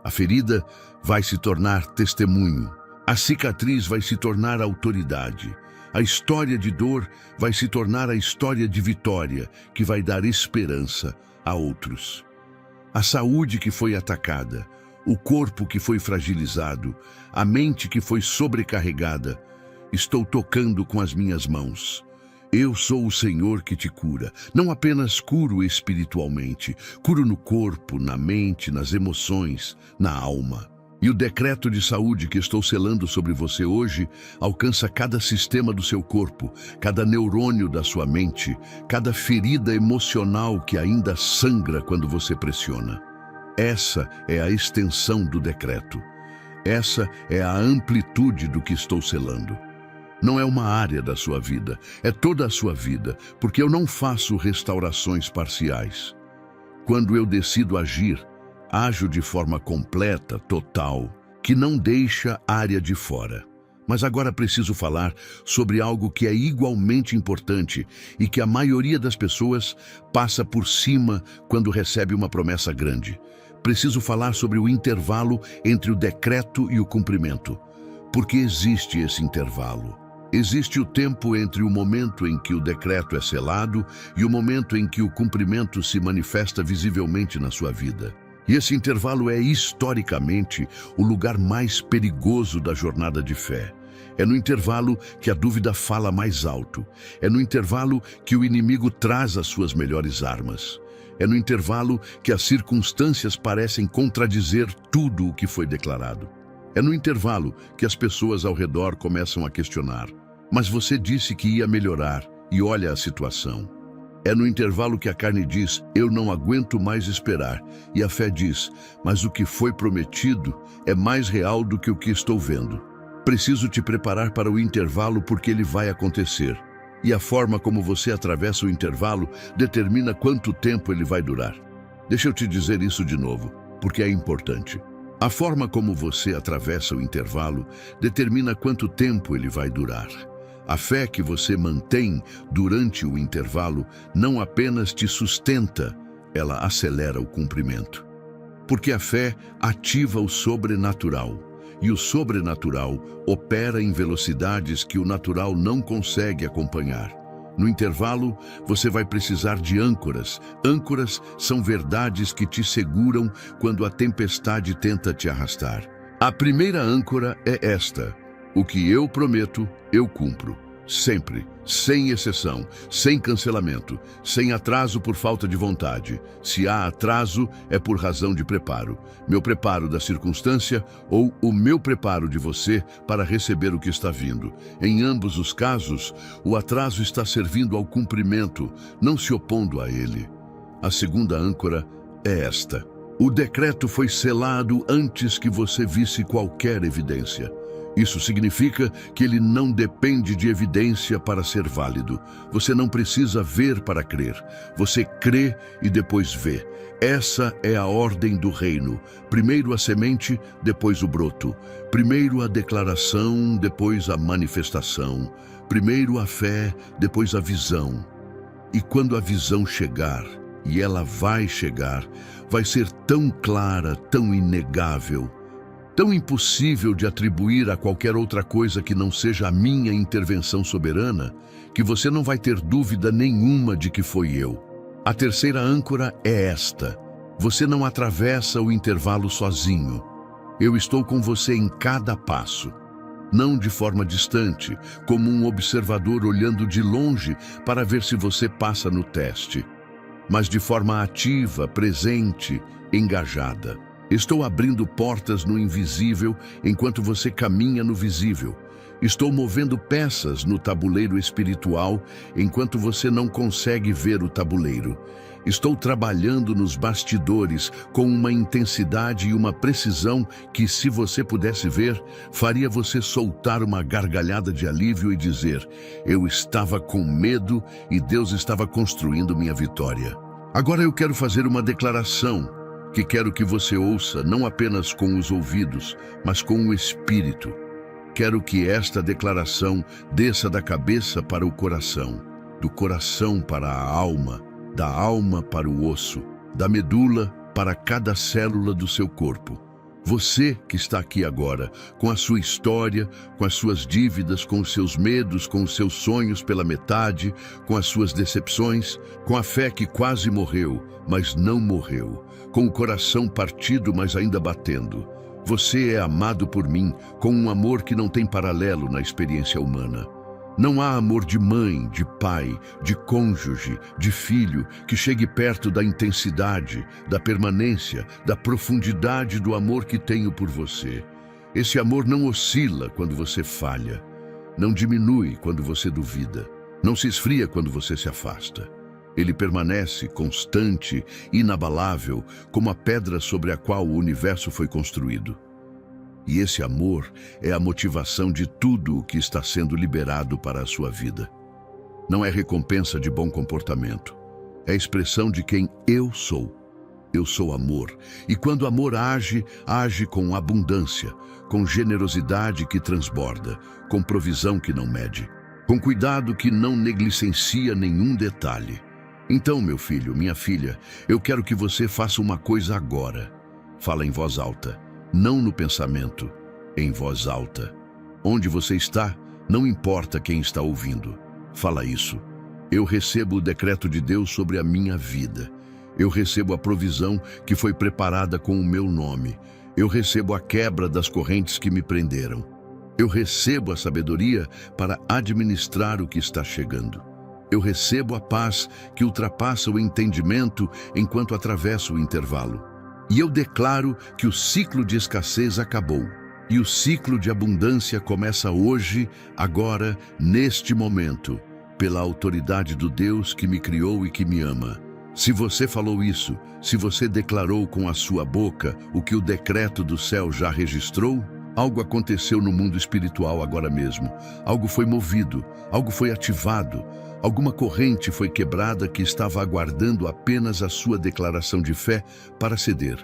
A ferida vai se tornar testemunho, a cicatriz vai se tornar autoridade. A história de dor vai se tornar a história de vitória, que vai dar esperança a outros. A saúde que foi atacada, o corpo que foi fragilizado, a mente que foi sobrecarregada, estou tocando com as minhas mãos. Eu sou o Senhor que te cura. Não apenas curo espiritualmente, curo no corpo, na mente, nas emoções, na alma. E o decreto de saúde que estou selando sobre você hoje alcança cada sistema do seu corpo, cada neurônio da sua mente, cada ferida emocional que ainda sangra quando você pressiona. Essa é a extensão do decreto. Essa é a amplitude do que estou selando. Não é uma área da sua vida, é toda a sua vida, porque eu não faço restaurações parciais. Quando eu decido agir, ajo de forma completa, total, que não deixa área de fora. Mas agora preciso falar sobre algo que é igualmente importante e que a maioria das pessoas passa por cima quando recebe uma promessa grande. Preciso falar sobre o intervalo entre o decreto e o cumprimento. Porque existe esse intervalo. Existe o tempo entre o momento em que o decreto é selado e o momento em que o cumprimento se manifesta visivelmente na sua vida. E esse intervalo é, historicamente, o lugar mais perigoso da jornada de fé. É no intervalo que a dúvida fala mais alto. É no intervalo que o inimigo traz as suas melhores armas. É no intervalo que as circunstâncias parecem contradizer tudo o que foi declarado. É no intervalo que as pessoas ao redor começam a questionar. Mas você disse que ia melhorar, e olha a situação. É no intervalo que a carne diz, eu não aguento mais esperar. E a fé diz, mas o que foi prometido é mais real do que o que estou vendo. Preciso te preparar para o intervalo porque ele vai acontecer. E a forma como você atravessa o intervalo determina quanto tempo ele vai durar. Deixa eu te dizer isso de novo, porque é importante. A forma como você atravessa o intervalo determina quanto tempo ele vai durar. A fé que você mantém durante o intervalo não apenas te sustenta, ela acelera o cumprimento. Porque a fé ativa o sobrenatural, e o sobrenatural opera em velocidades que o natural não consegue acompanhar. No intervalo, você vai precisar de âncoras. Âncoras são verdades que te seguram quando a tempestade tenta te arrastar. A primeira âncora é esta: o que eu prometo, eu cumpro. Sempre, sem exceção, sem cancelamento, sem atraso por falta de vontade. Se há atraso, é por razão de preparo. Meu preparo da circunstância ou o meu preparo de você para receber o que está vindo. Em ambos os casos, o atraso está servindo ao cumprimento, não se opondo a ele. A segunda âncora é esta: o decreto foi selado antes que você visse qualquer evidência. Isso significa que ele não depende de evidência para ser válido. Você não precisa ver para crer. Você crê e depois vê. Essa é a ordem do reino. Primeiro a semente, depois o broto. Primeiro a declaração, depois a manifestação. Primeiro a fé, depois a visão. E quando a visão chegar, e ela vai chegar, vai ser tão clara, tão inegável, tão impossível de atribuir a qualquer outra coisa que não seja a minha intervenção soberana, que você não vai ter dúvida nenhuma de que foi eu. A terceira âncora é esta: você não atravessa o intervalo sozinho. Eu estou com você em cada passo. Não de forma distante, como um observador olhando de longe para ver se você passa no teste, mas de forma ativa, presente, engajada. Estou abrindo portas no invisível enquanto você caminha no visível. Estou movendo peças no tabuleiro espiritual enquanto você não consegue ver o tabuleiro. Estou trabalhando nos bastidores com uma intensidade e uma precisão que, se você pudesse ver, faria você soltar uma gargalhada de alívio e dizer: eu estava com medo e Deus estava construindo minha vitória. Agora eu quero fazer uma declaração que quero que você ouça não apenas com os ouvidos, mas com o espírito. Quero que esta declaração desça da cabeça para o coração, do coração para a alma, da alma para o osso, da medula para cada célula do seu corpo. Você que está aqui agora, com a sua história, com as suas dívidas, com os seus medos, com os seus sonhos pela metade, com as suas decepções, com a fé que quase morreu, mas não morreu, com o coração partido, mas ainda batendo. Você é amado por mim com um amor que não tem paralelo na experiência humana. Não há amor de mãe, de pai, de cônjuge, de filho que chegue perto da intensidade, da permanência, da profundidade do amor que tenho por você. Esse amor não oscila quando você falha, não diminui quando você duvida, não se esfria quando você se afasta. Ele permanece constante, inabalável, como a pedra sobre a qual o universo foi construído. E esse amor é a motivação de tudo o que está sendo liberado para a sua vida. Não é recompensa de bom comportamento. É a expressão de quem eu sou. Eu sou amor. E quando o amor age, age com abundância, com generosidade que transborda, com provisão que não mede, com cuidado que não negligencia nenhum detalhe. Então, meu filho, minha filha, eu quero que você faça uma coisa agora. Fala em voz alta. Não no pensamento, em voz alta. Onde você está, não importa quem está ouvindo. Fala isso. Eu recebo o decreto de Deus sobre a minha vida. Eu recebo a provisão que foi preparada com o meu nome. Eu recebo a quebra das correntes que me prenderam. Eu recebo a sabedoria para administrar o que está chegando. Eu recebo a paz que ultrapassa o entendimento enquanto atravesso o intervalo. E eu declaro que o ciclo de escassez acabou. E o ciclo de abundância começa hoje, agora, neste momento. pela autoridade do Deus que me criou e que me ama. Se você falou isso, se você declarou com a sua boca o que o decreto do céu já registrou, algo aconteceu no mundo espiritual agora mesmo. Algo foi movido, algo foi ativado, alguma corrente foi quebrada que estava aguardando apenas a sua declaração de fé para ceder.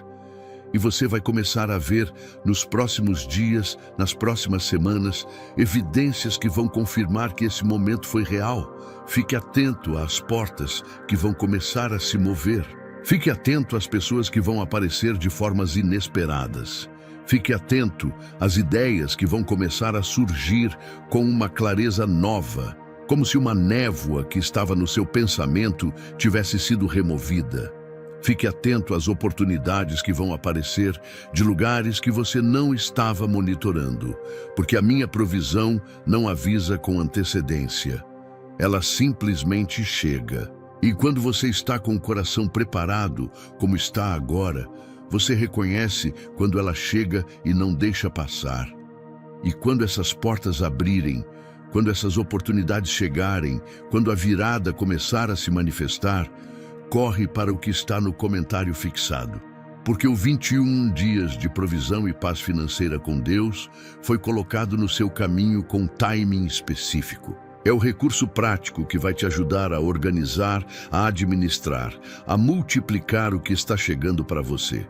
E você vai começar a ver nos próximos dias, nas próximas semanas, evidências que vão confirmar que esse momento foi real. Fique atento às portas que vão começar a se mover. Fique atento às pessoas que vão aparecer de formas inesperadas. Fique atento às ideias que vão começar a surgir com uma clareza nova, como se uma névoa que estava no seu pensamento tivesse sido removida. Fique atento às oportunidades que vão aparecer de lugares que você não estava monitorando, porque a minha provisão não avisa com antecedência. Ela simplesmente chega. E quando você está com o coração preparado, como está agora, você reconhece quando ela chega e não deixa passar. E quando essas portas abrirem, quando essas oportunidades chegarem, quando a virada começar a se manifestar, corre para o que está no comentário fixado. Porque o 21 dias de provisão e paz financeira com Deus foi colocado no seu caminho com timing específico. É o recurso prático que vai te ajudar a organizar, a administrar, a multiplicar o que está chegando para você.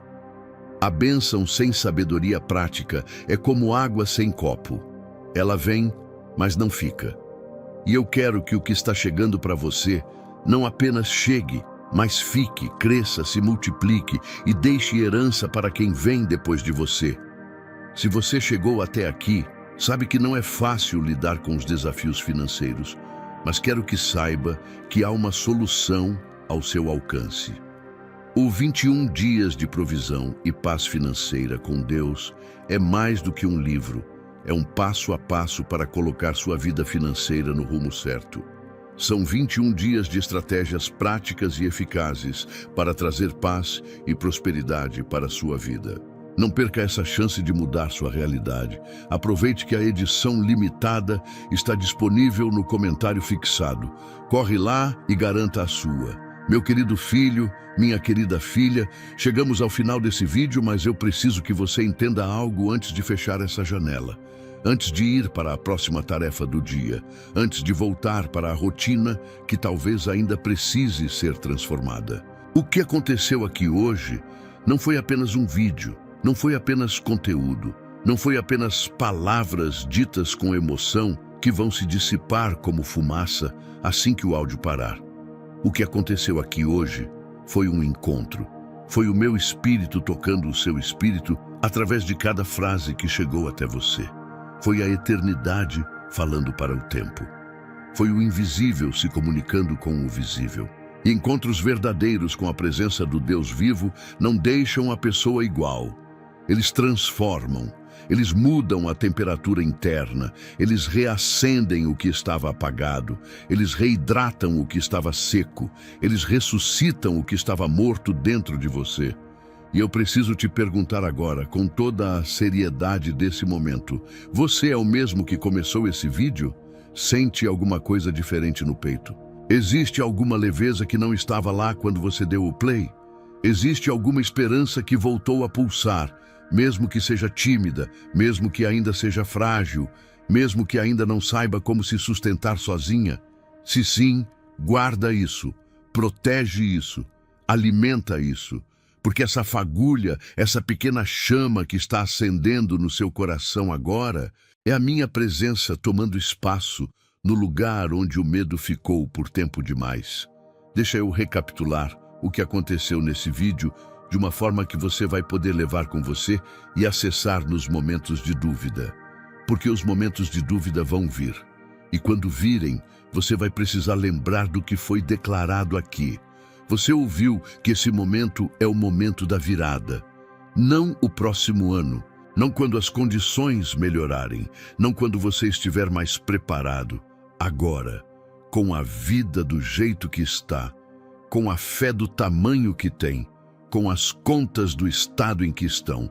A bênção sem sabedoria prática é como água sem copo. Ela vem, mas não fica. E eu quero que o que está chegando para você não apenas chegue, mas fique, cresça, se multiplique e deixe herança para quem vem depois de você. Se você chegou até aqui, sabe que não é fácil lidar com os desafios financeiros, mas quero que saiba que há uma solução ao seu alcance. O 21 dias de provisão e paz financeira com Deus é mais do que um livro, é um passo a passo para colocar sua vida financeira no rumo certo. São 21 dias de estratégias práticas e eficazes para trazer paz e prosperidade para a sua vida. Não perca essa chance de mudar sua realidade. Aproveite que a edição limitada está disponível no comentário fixado. Corre lá e garanta a sua. Meu querido filho, minha querida filha, chegamos ao final desse vídeo, mas eu preciso que você entenda algo antes de fechar essa janela. Antes de ir para a próxima tarefa do dia, antes de voltar para a rotina que talvez ainda precise ser transformada. O que aconteceu aqui hoje não foi apenas um vídeo, não foi apenas conteúdo, não foi apenas palavras ditas com emoção que vão se dissipar como fumaça assim que o áudio parar. O que aconteceu aqui hoje foi um encontro. Foi o meu espírito tocando o seu espírito através de cada frase que chegou até você. Foi a eternidade falando para o tempo. Foi o invisível se comunicando com o visível. E encontros verdadeiros com a presença do Deus vivo não deixam a pessoa igual. Eles transformam, eles mudam a temperatura interna, eles reacendem o que estava apagado, eles reidratam o que estava seco, eles ressuscitam o que estava morto dentro de você. E eu preciso te perguntar agora, com toda a seriedade desse momento, você é o mesmo que começou esse vídeo? Sente alguma coisa diferente no peito? Existe alguma leveza que não estava lá quando você deu o play? Existe alguma esperança que voltou a pulsar, mesmo que seja tímida, mesmo que ainda seja frágil, mesmo que ainda não saiba como se sustentar sozinha? Se sim, guarda isso, protege isso, alimenta isso. Porque essa fagulha, essa pequena chama que está acendendo no seu coração agora, é a minha presença tomando espaço no lugar onde o medo ficou por tempo demais. Deixa eu recapitular o que aconteceu nesse vídeo de uma forma que você vai poder levar com você e acessar nos momentos de dúvida. Porque os momentos de dúvida vão vir. E quando virem, você vai precisar lembrar do que foi declarado aqui. Você ouviu que esse momento é o momento da virada. Não o próximo ano, não quando as condições melhorarem, não quando você estiver mais preparado. Agora, com a vida do jeito que está, com a fé do tamanho que tem, com as contas do estado em que estão,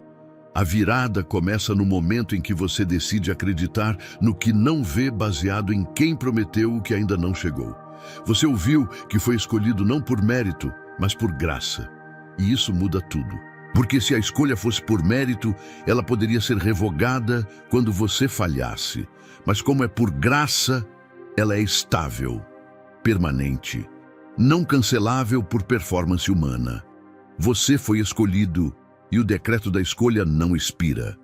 A virada começa no momento em que você decide acreditar no que não vê, baseado em quem prometeu o que ainda não chegou. Você ouviu que foi escolhido não por mérito, mas por graça. E isso muda tudo. Porque se a escolha fosse por mérito, ela poderia ser revogada quando você falhasse. Mas como é por graça, ela é estável, permanente, não cancelável por performance humana. Você foi escolhido e o decreto da escolha não expira.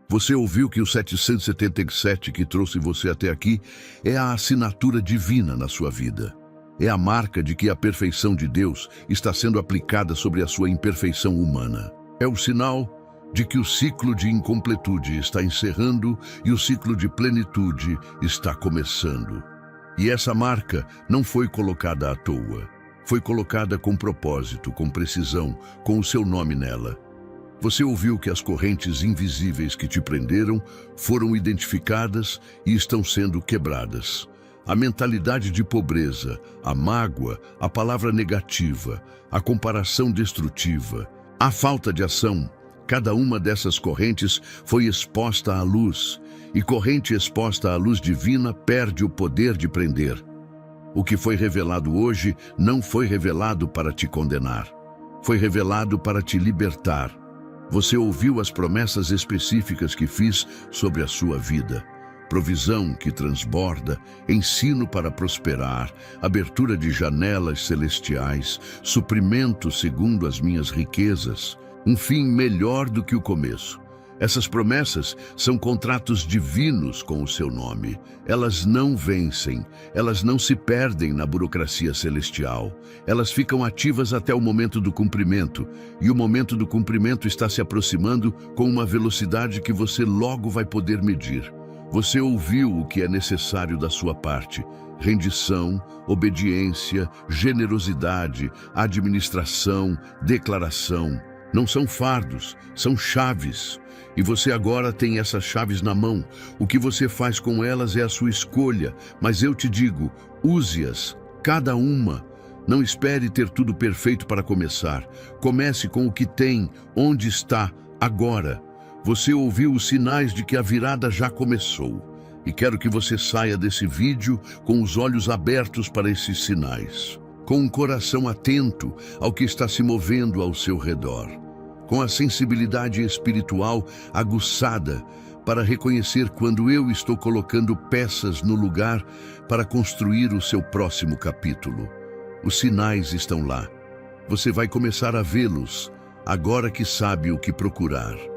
Você ouviu que o 777 que trouxe você até aqui é a assinatura divina na sua vida. É a marca de que a perfeição de Deus está sendo aplicada sobre a sua imperfeição humana. É o sinal de que o ciclo de incompletude está encerrando e o ciclo de plenitude está começando. E essa marca não foi colocada à toa. Foi colocada com propósito, com precisão, com o seu nome nela. Você ouviu que as correntes invisíveis que te prenderam foram identificadas e estão sendo quebradas. A mentalidade de pobreza, a mágoa, a palavra negativa, a comparação destrutiva, a falta de ação, cada uma dessas correntes foi exposta à luz, e corrente exposta à luz divina perde o poder de prender. O que foi revelado hoje não foi revelado para te condenar, foi revelado para te libertar. Você ouviu as promessas específicas que fiz sobre a sua vida. Provisão que transborda, ensino para prosperar, abertura de janelas celestiais, suprimento segundo as minhas riquezas, um fim melhor do que o começo. Essas promessas são contratos divinos com o seu nome. Elas não vencem, elas não se perdem na burocracia celestial. Elas ficam ativas até o momento do cumprimento, e o momento do cumprimento está se aproximando com uma velocidade que você logo vai poder medir. Você ouviu o que é necessário da sua parte: rendição, obediência, generosidade, administração, declaração. Não são fardos, são chaves. E você agora tem essas chaves na mão. O que você faz com elas é a sua escolha, mas eu te digo, use-as, cada uma. Não espere ter tudo perfeito para começar. Comece com o que tem, onde está, agora. Você ouviu os sinais de que a virada já começou. E quero que você saia desse vídeo com os olhos abertos para esses sinais, com um coração atento ao que está se movendo ao seu redor, com a sensibilidade espiritual aguçada para reconhecer quando eu estou colocando peças no lugar para construir o seu próximo capítulo. Os sinais estão lá. Você vai começar a vê-los agora que sabe o que procurar.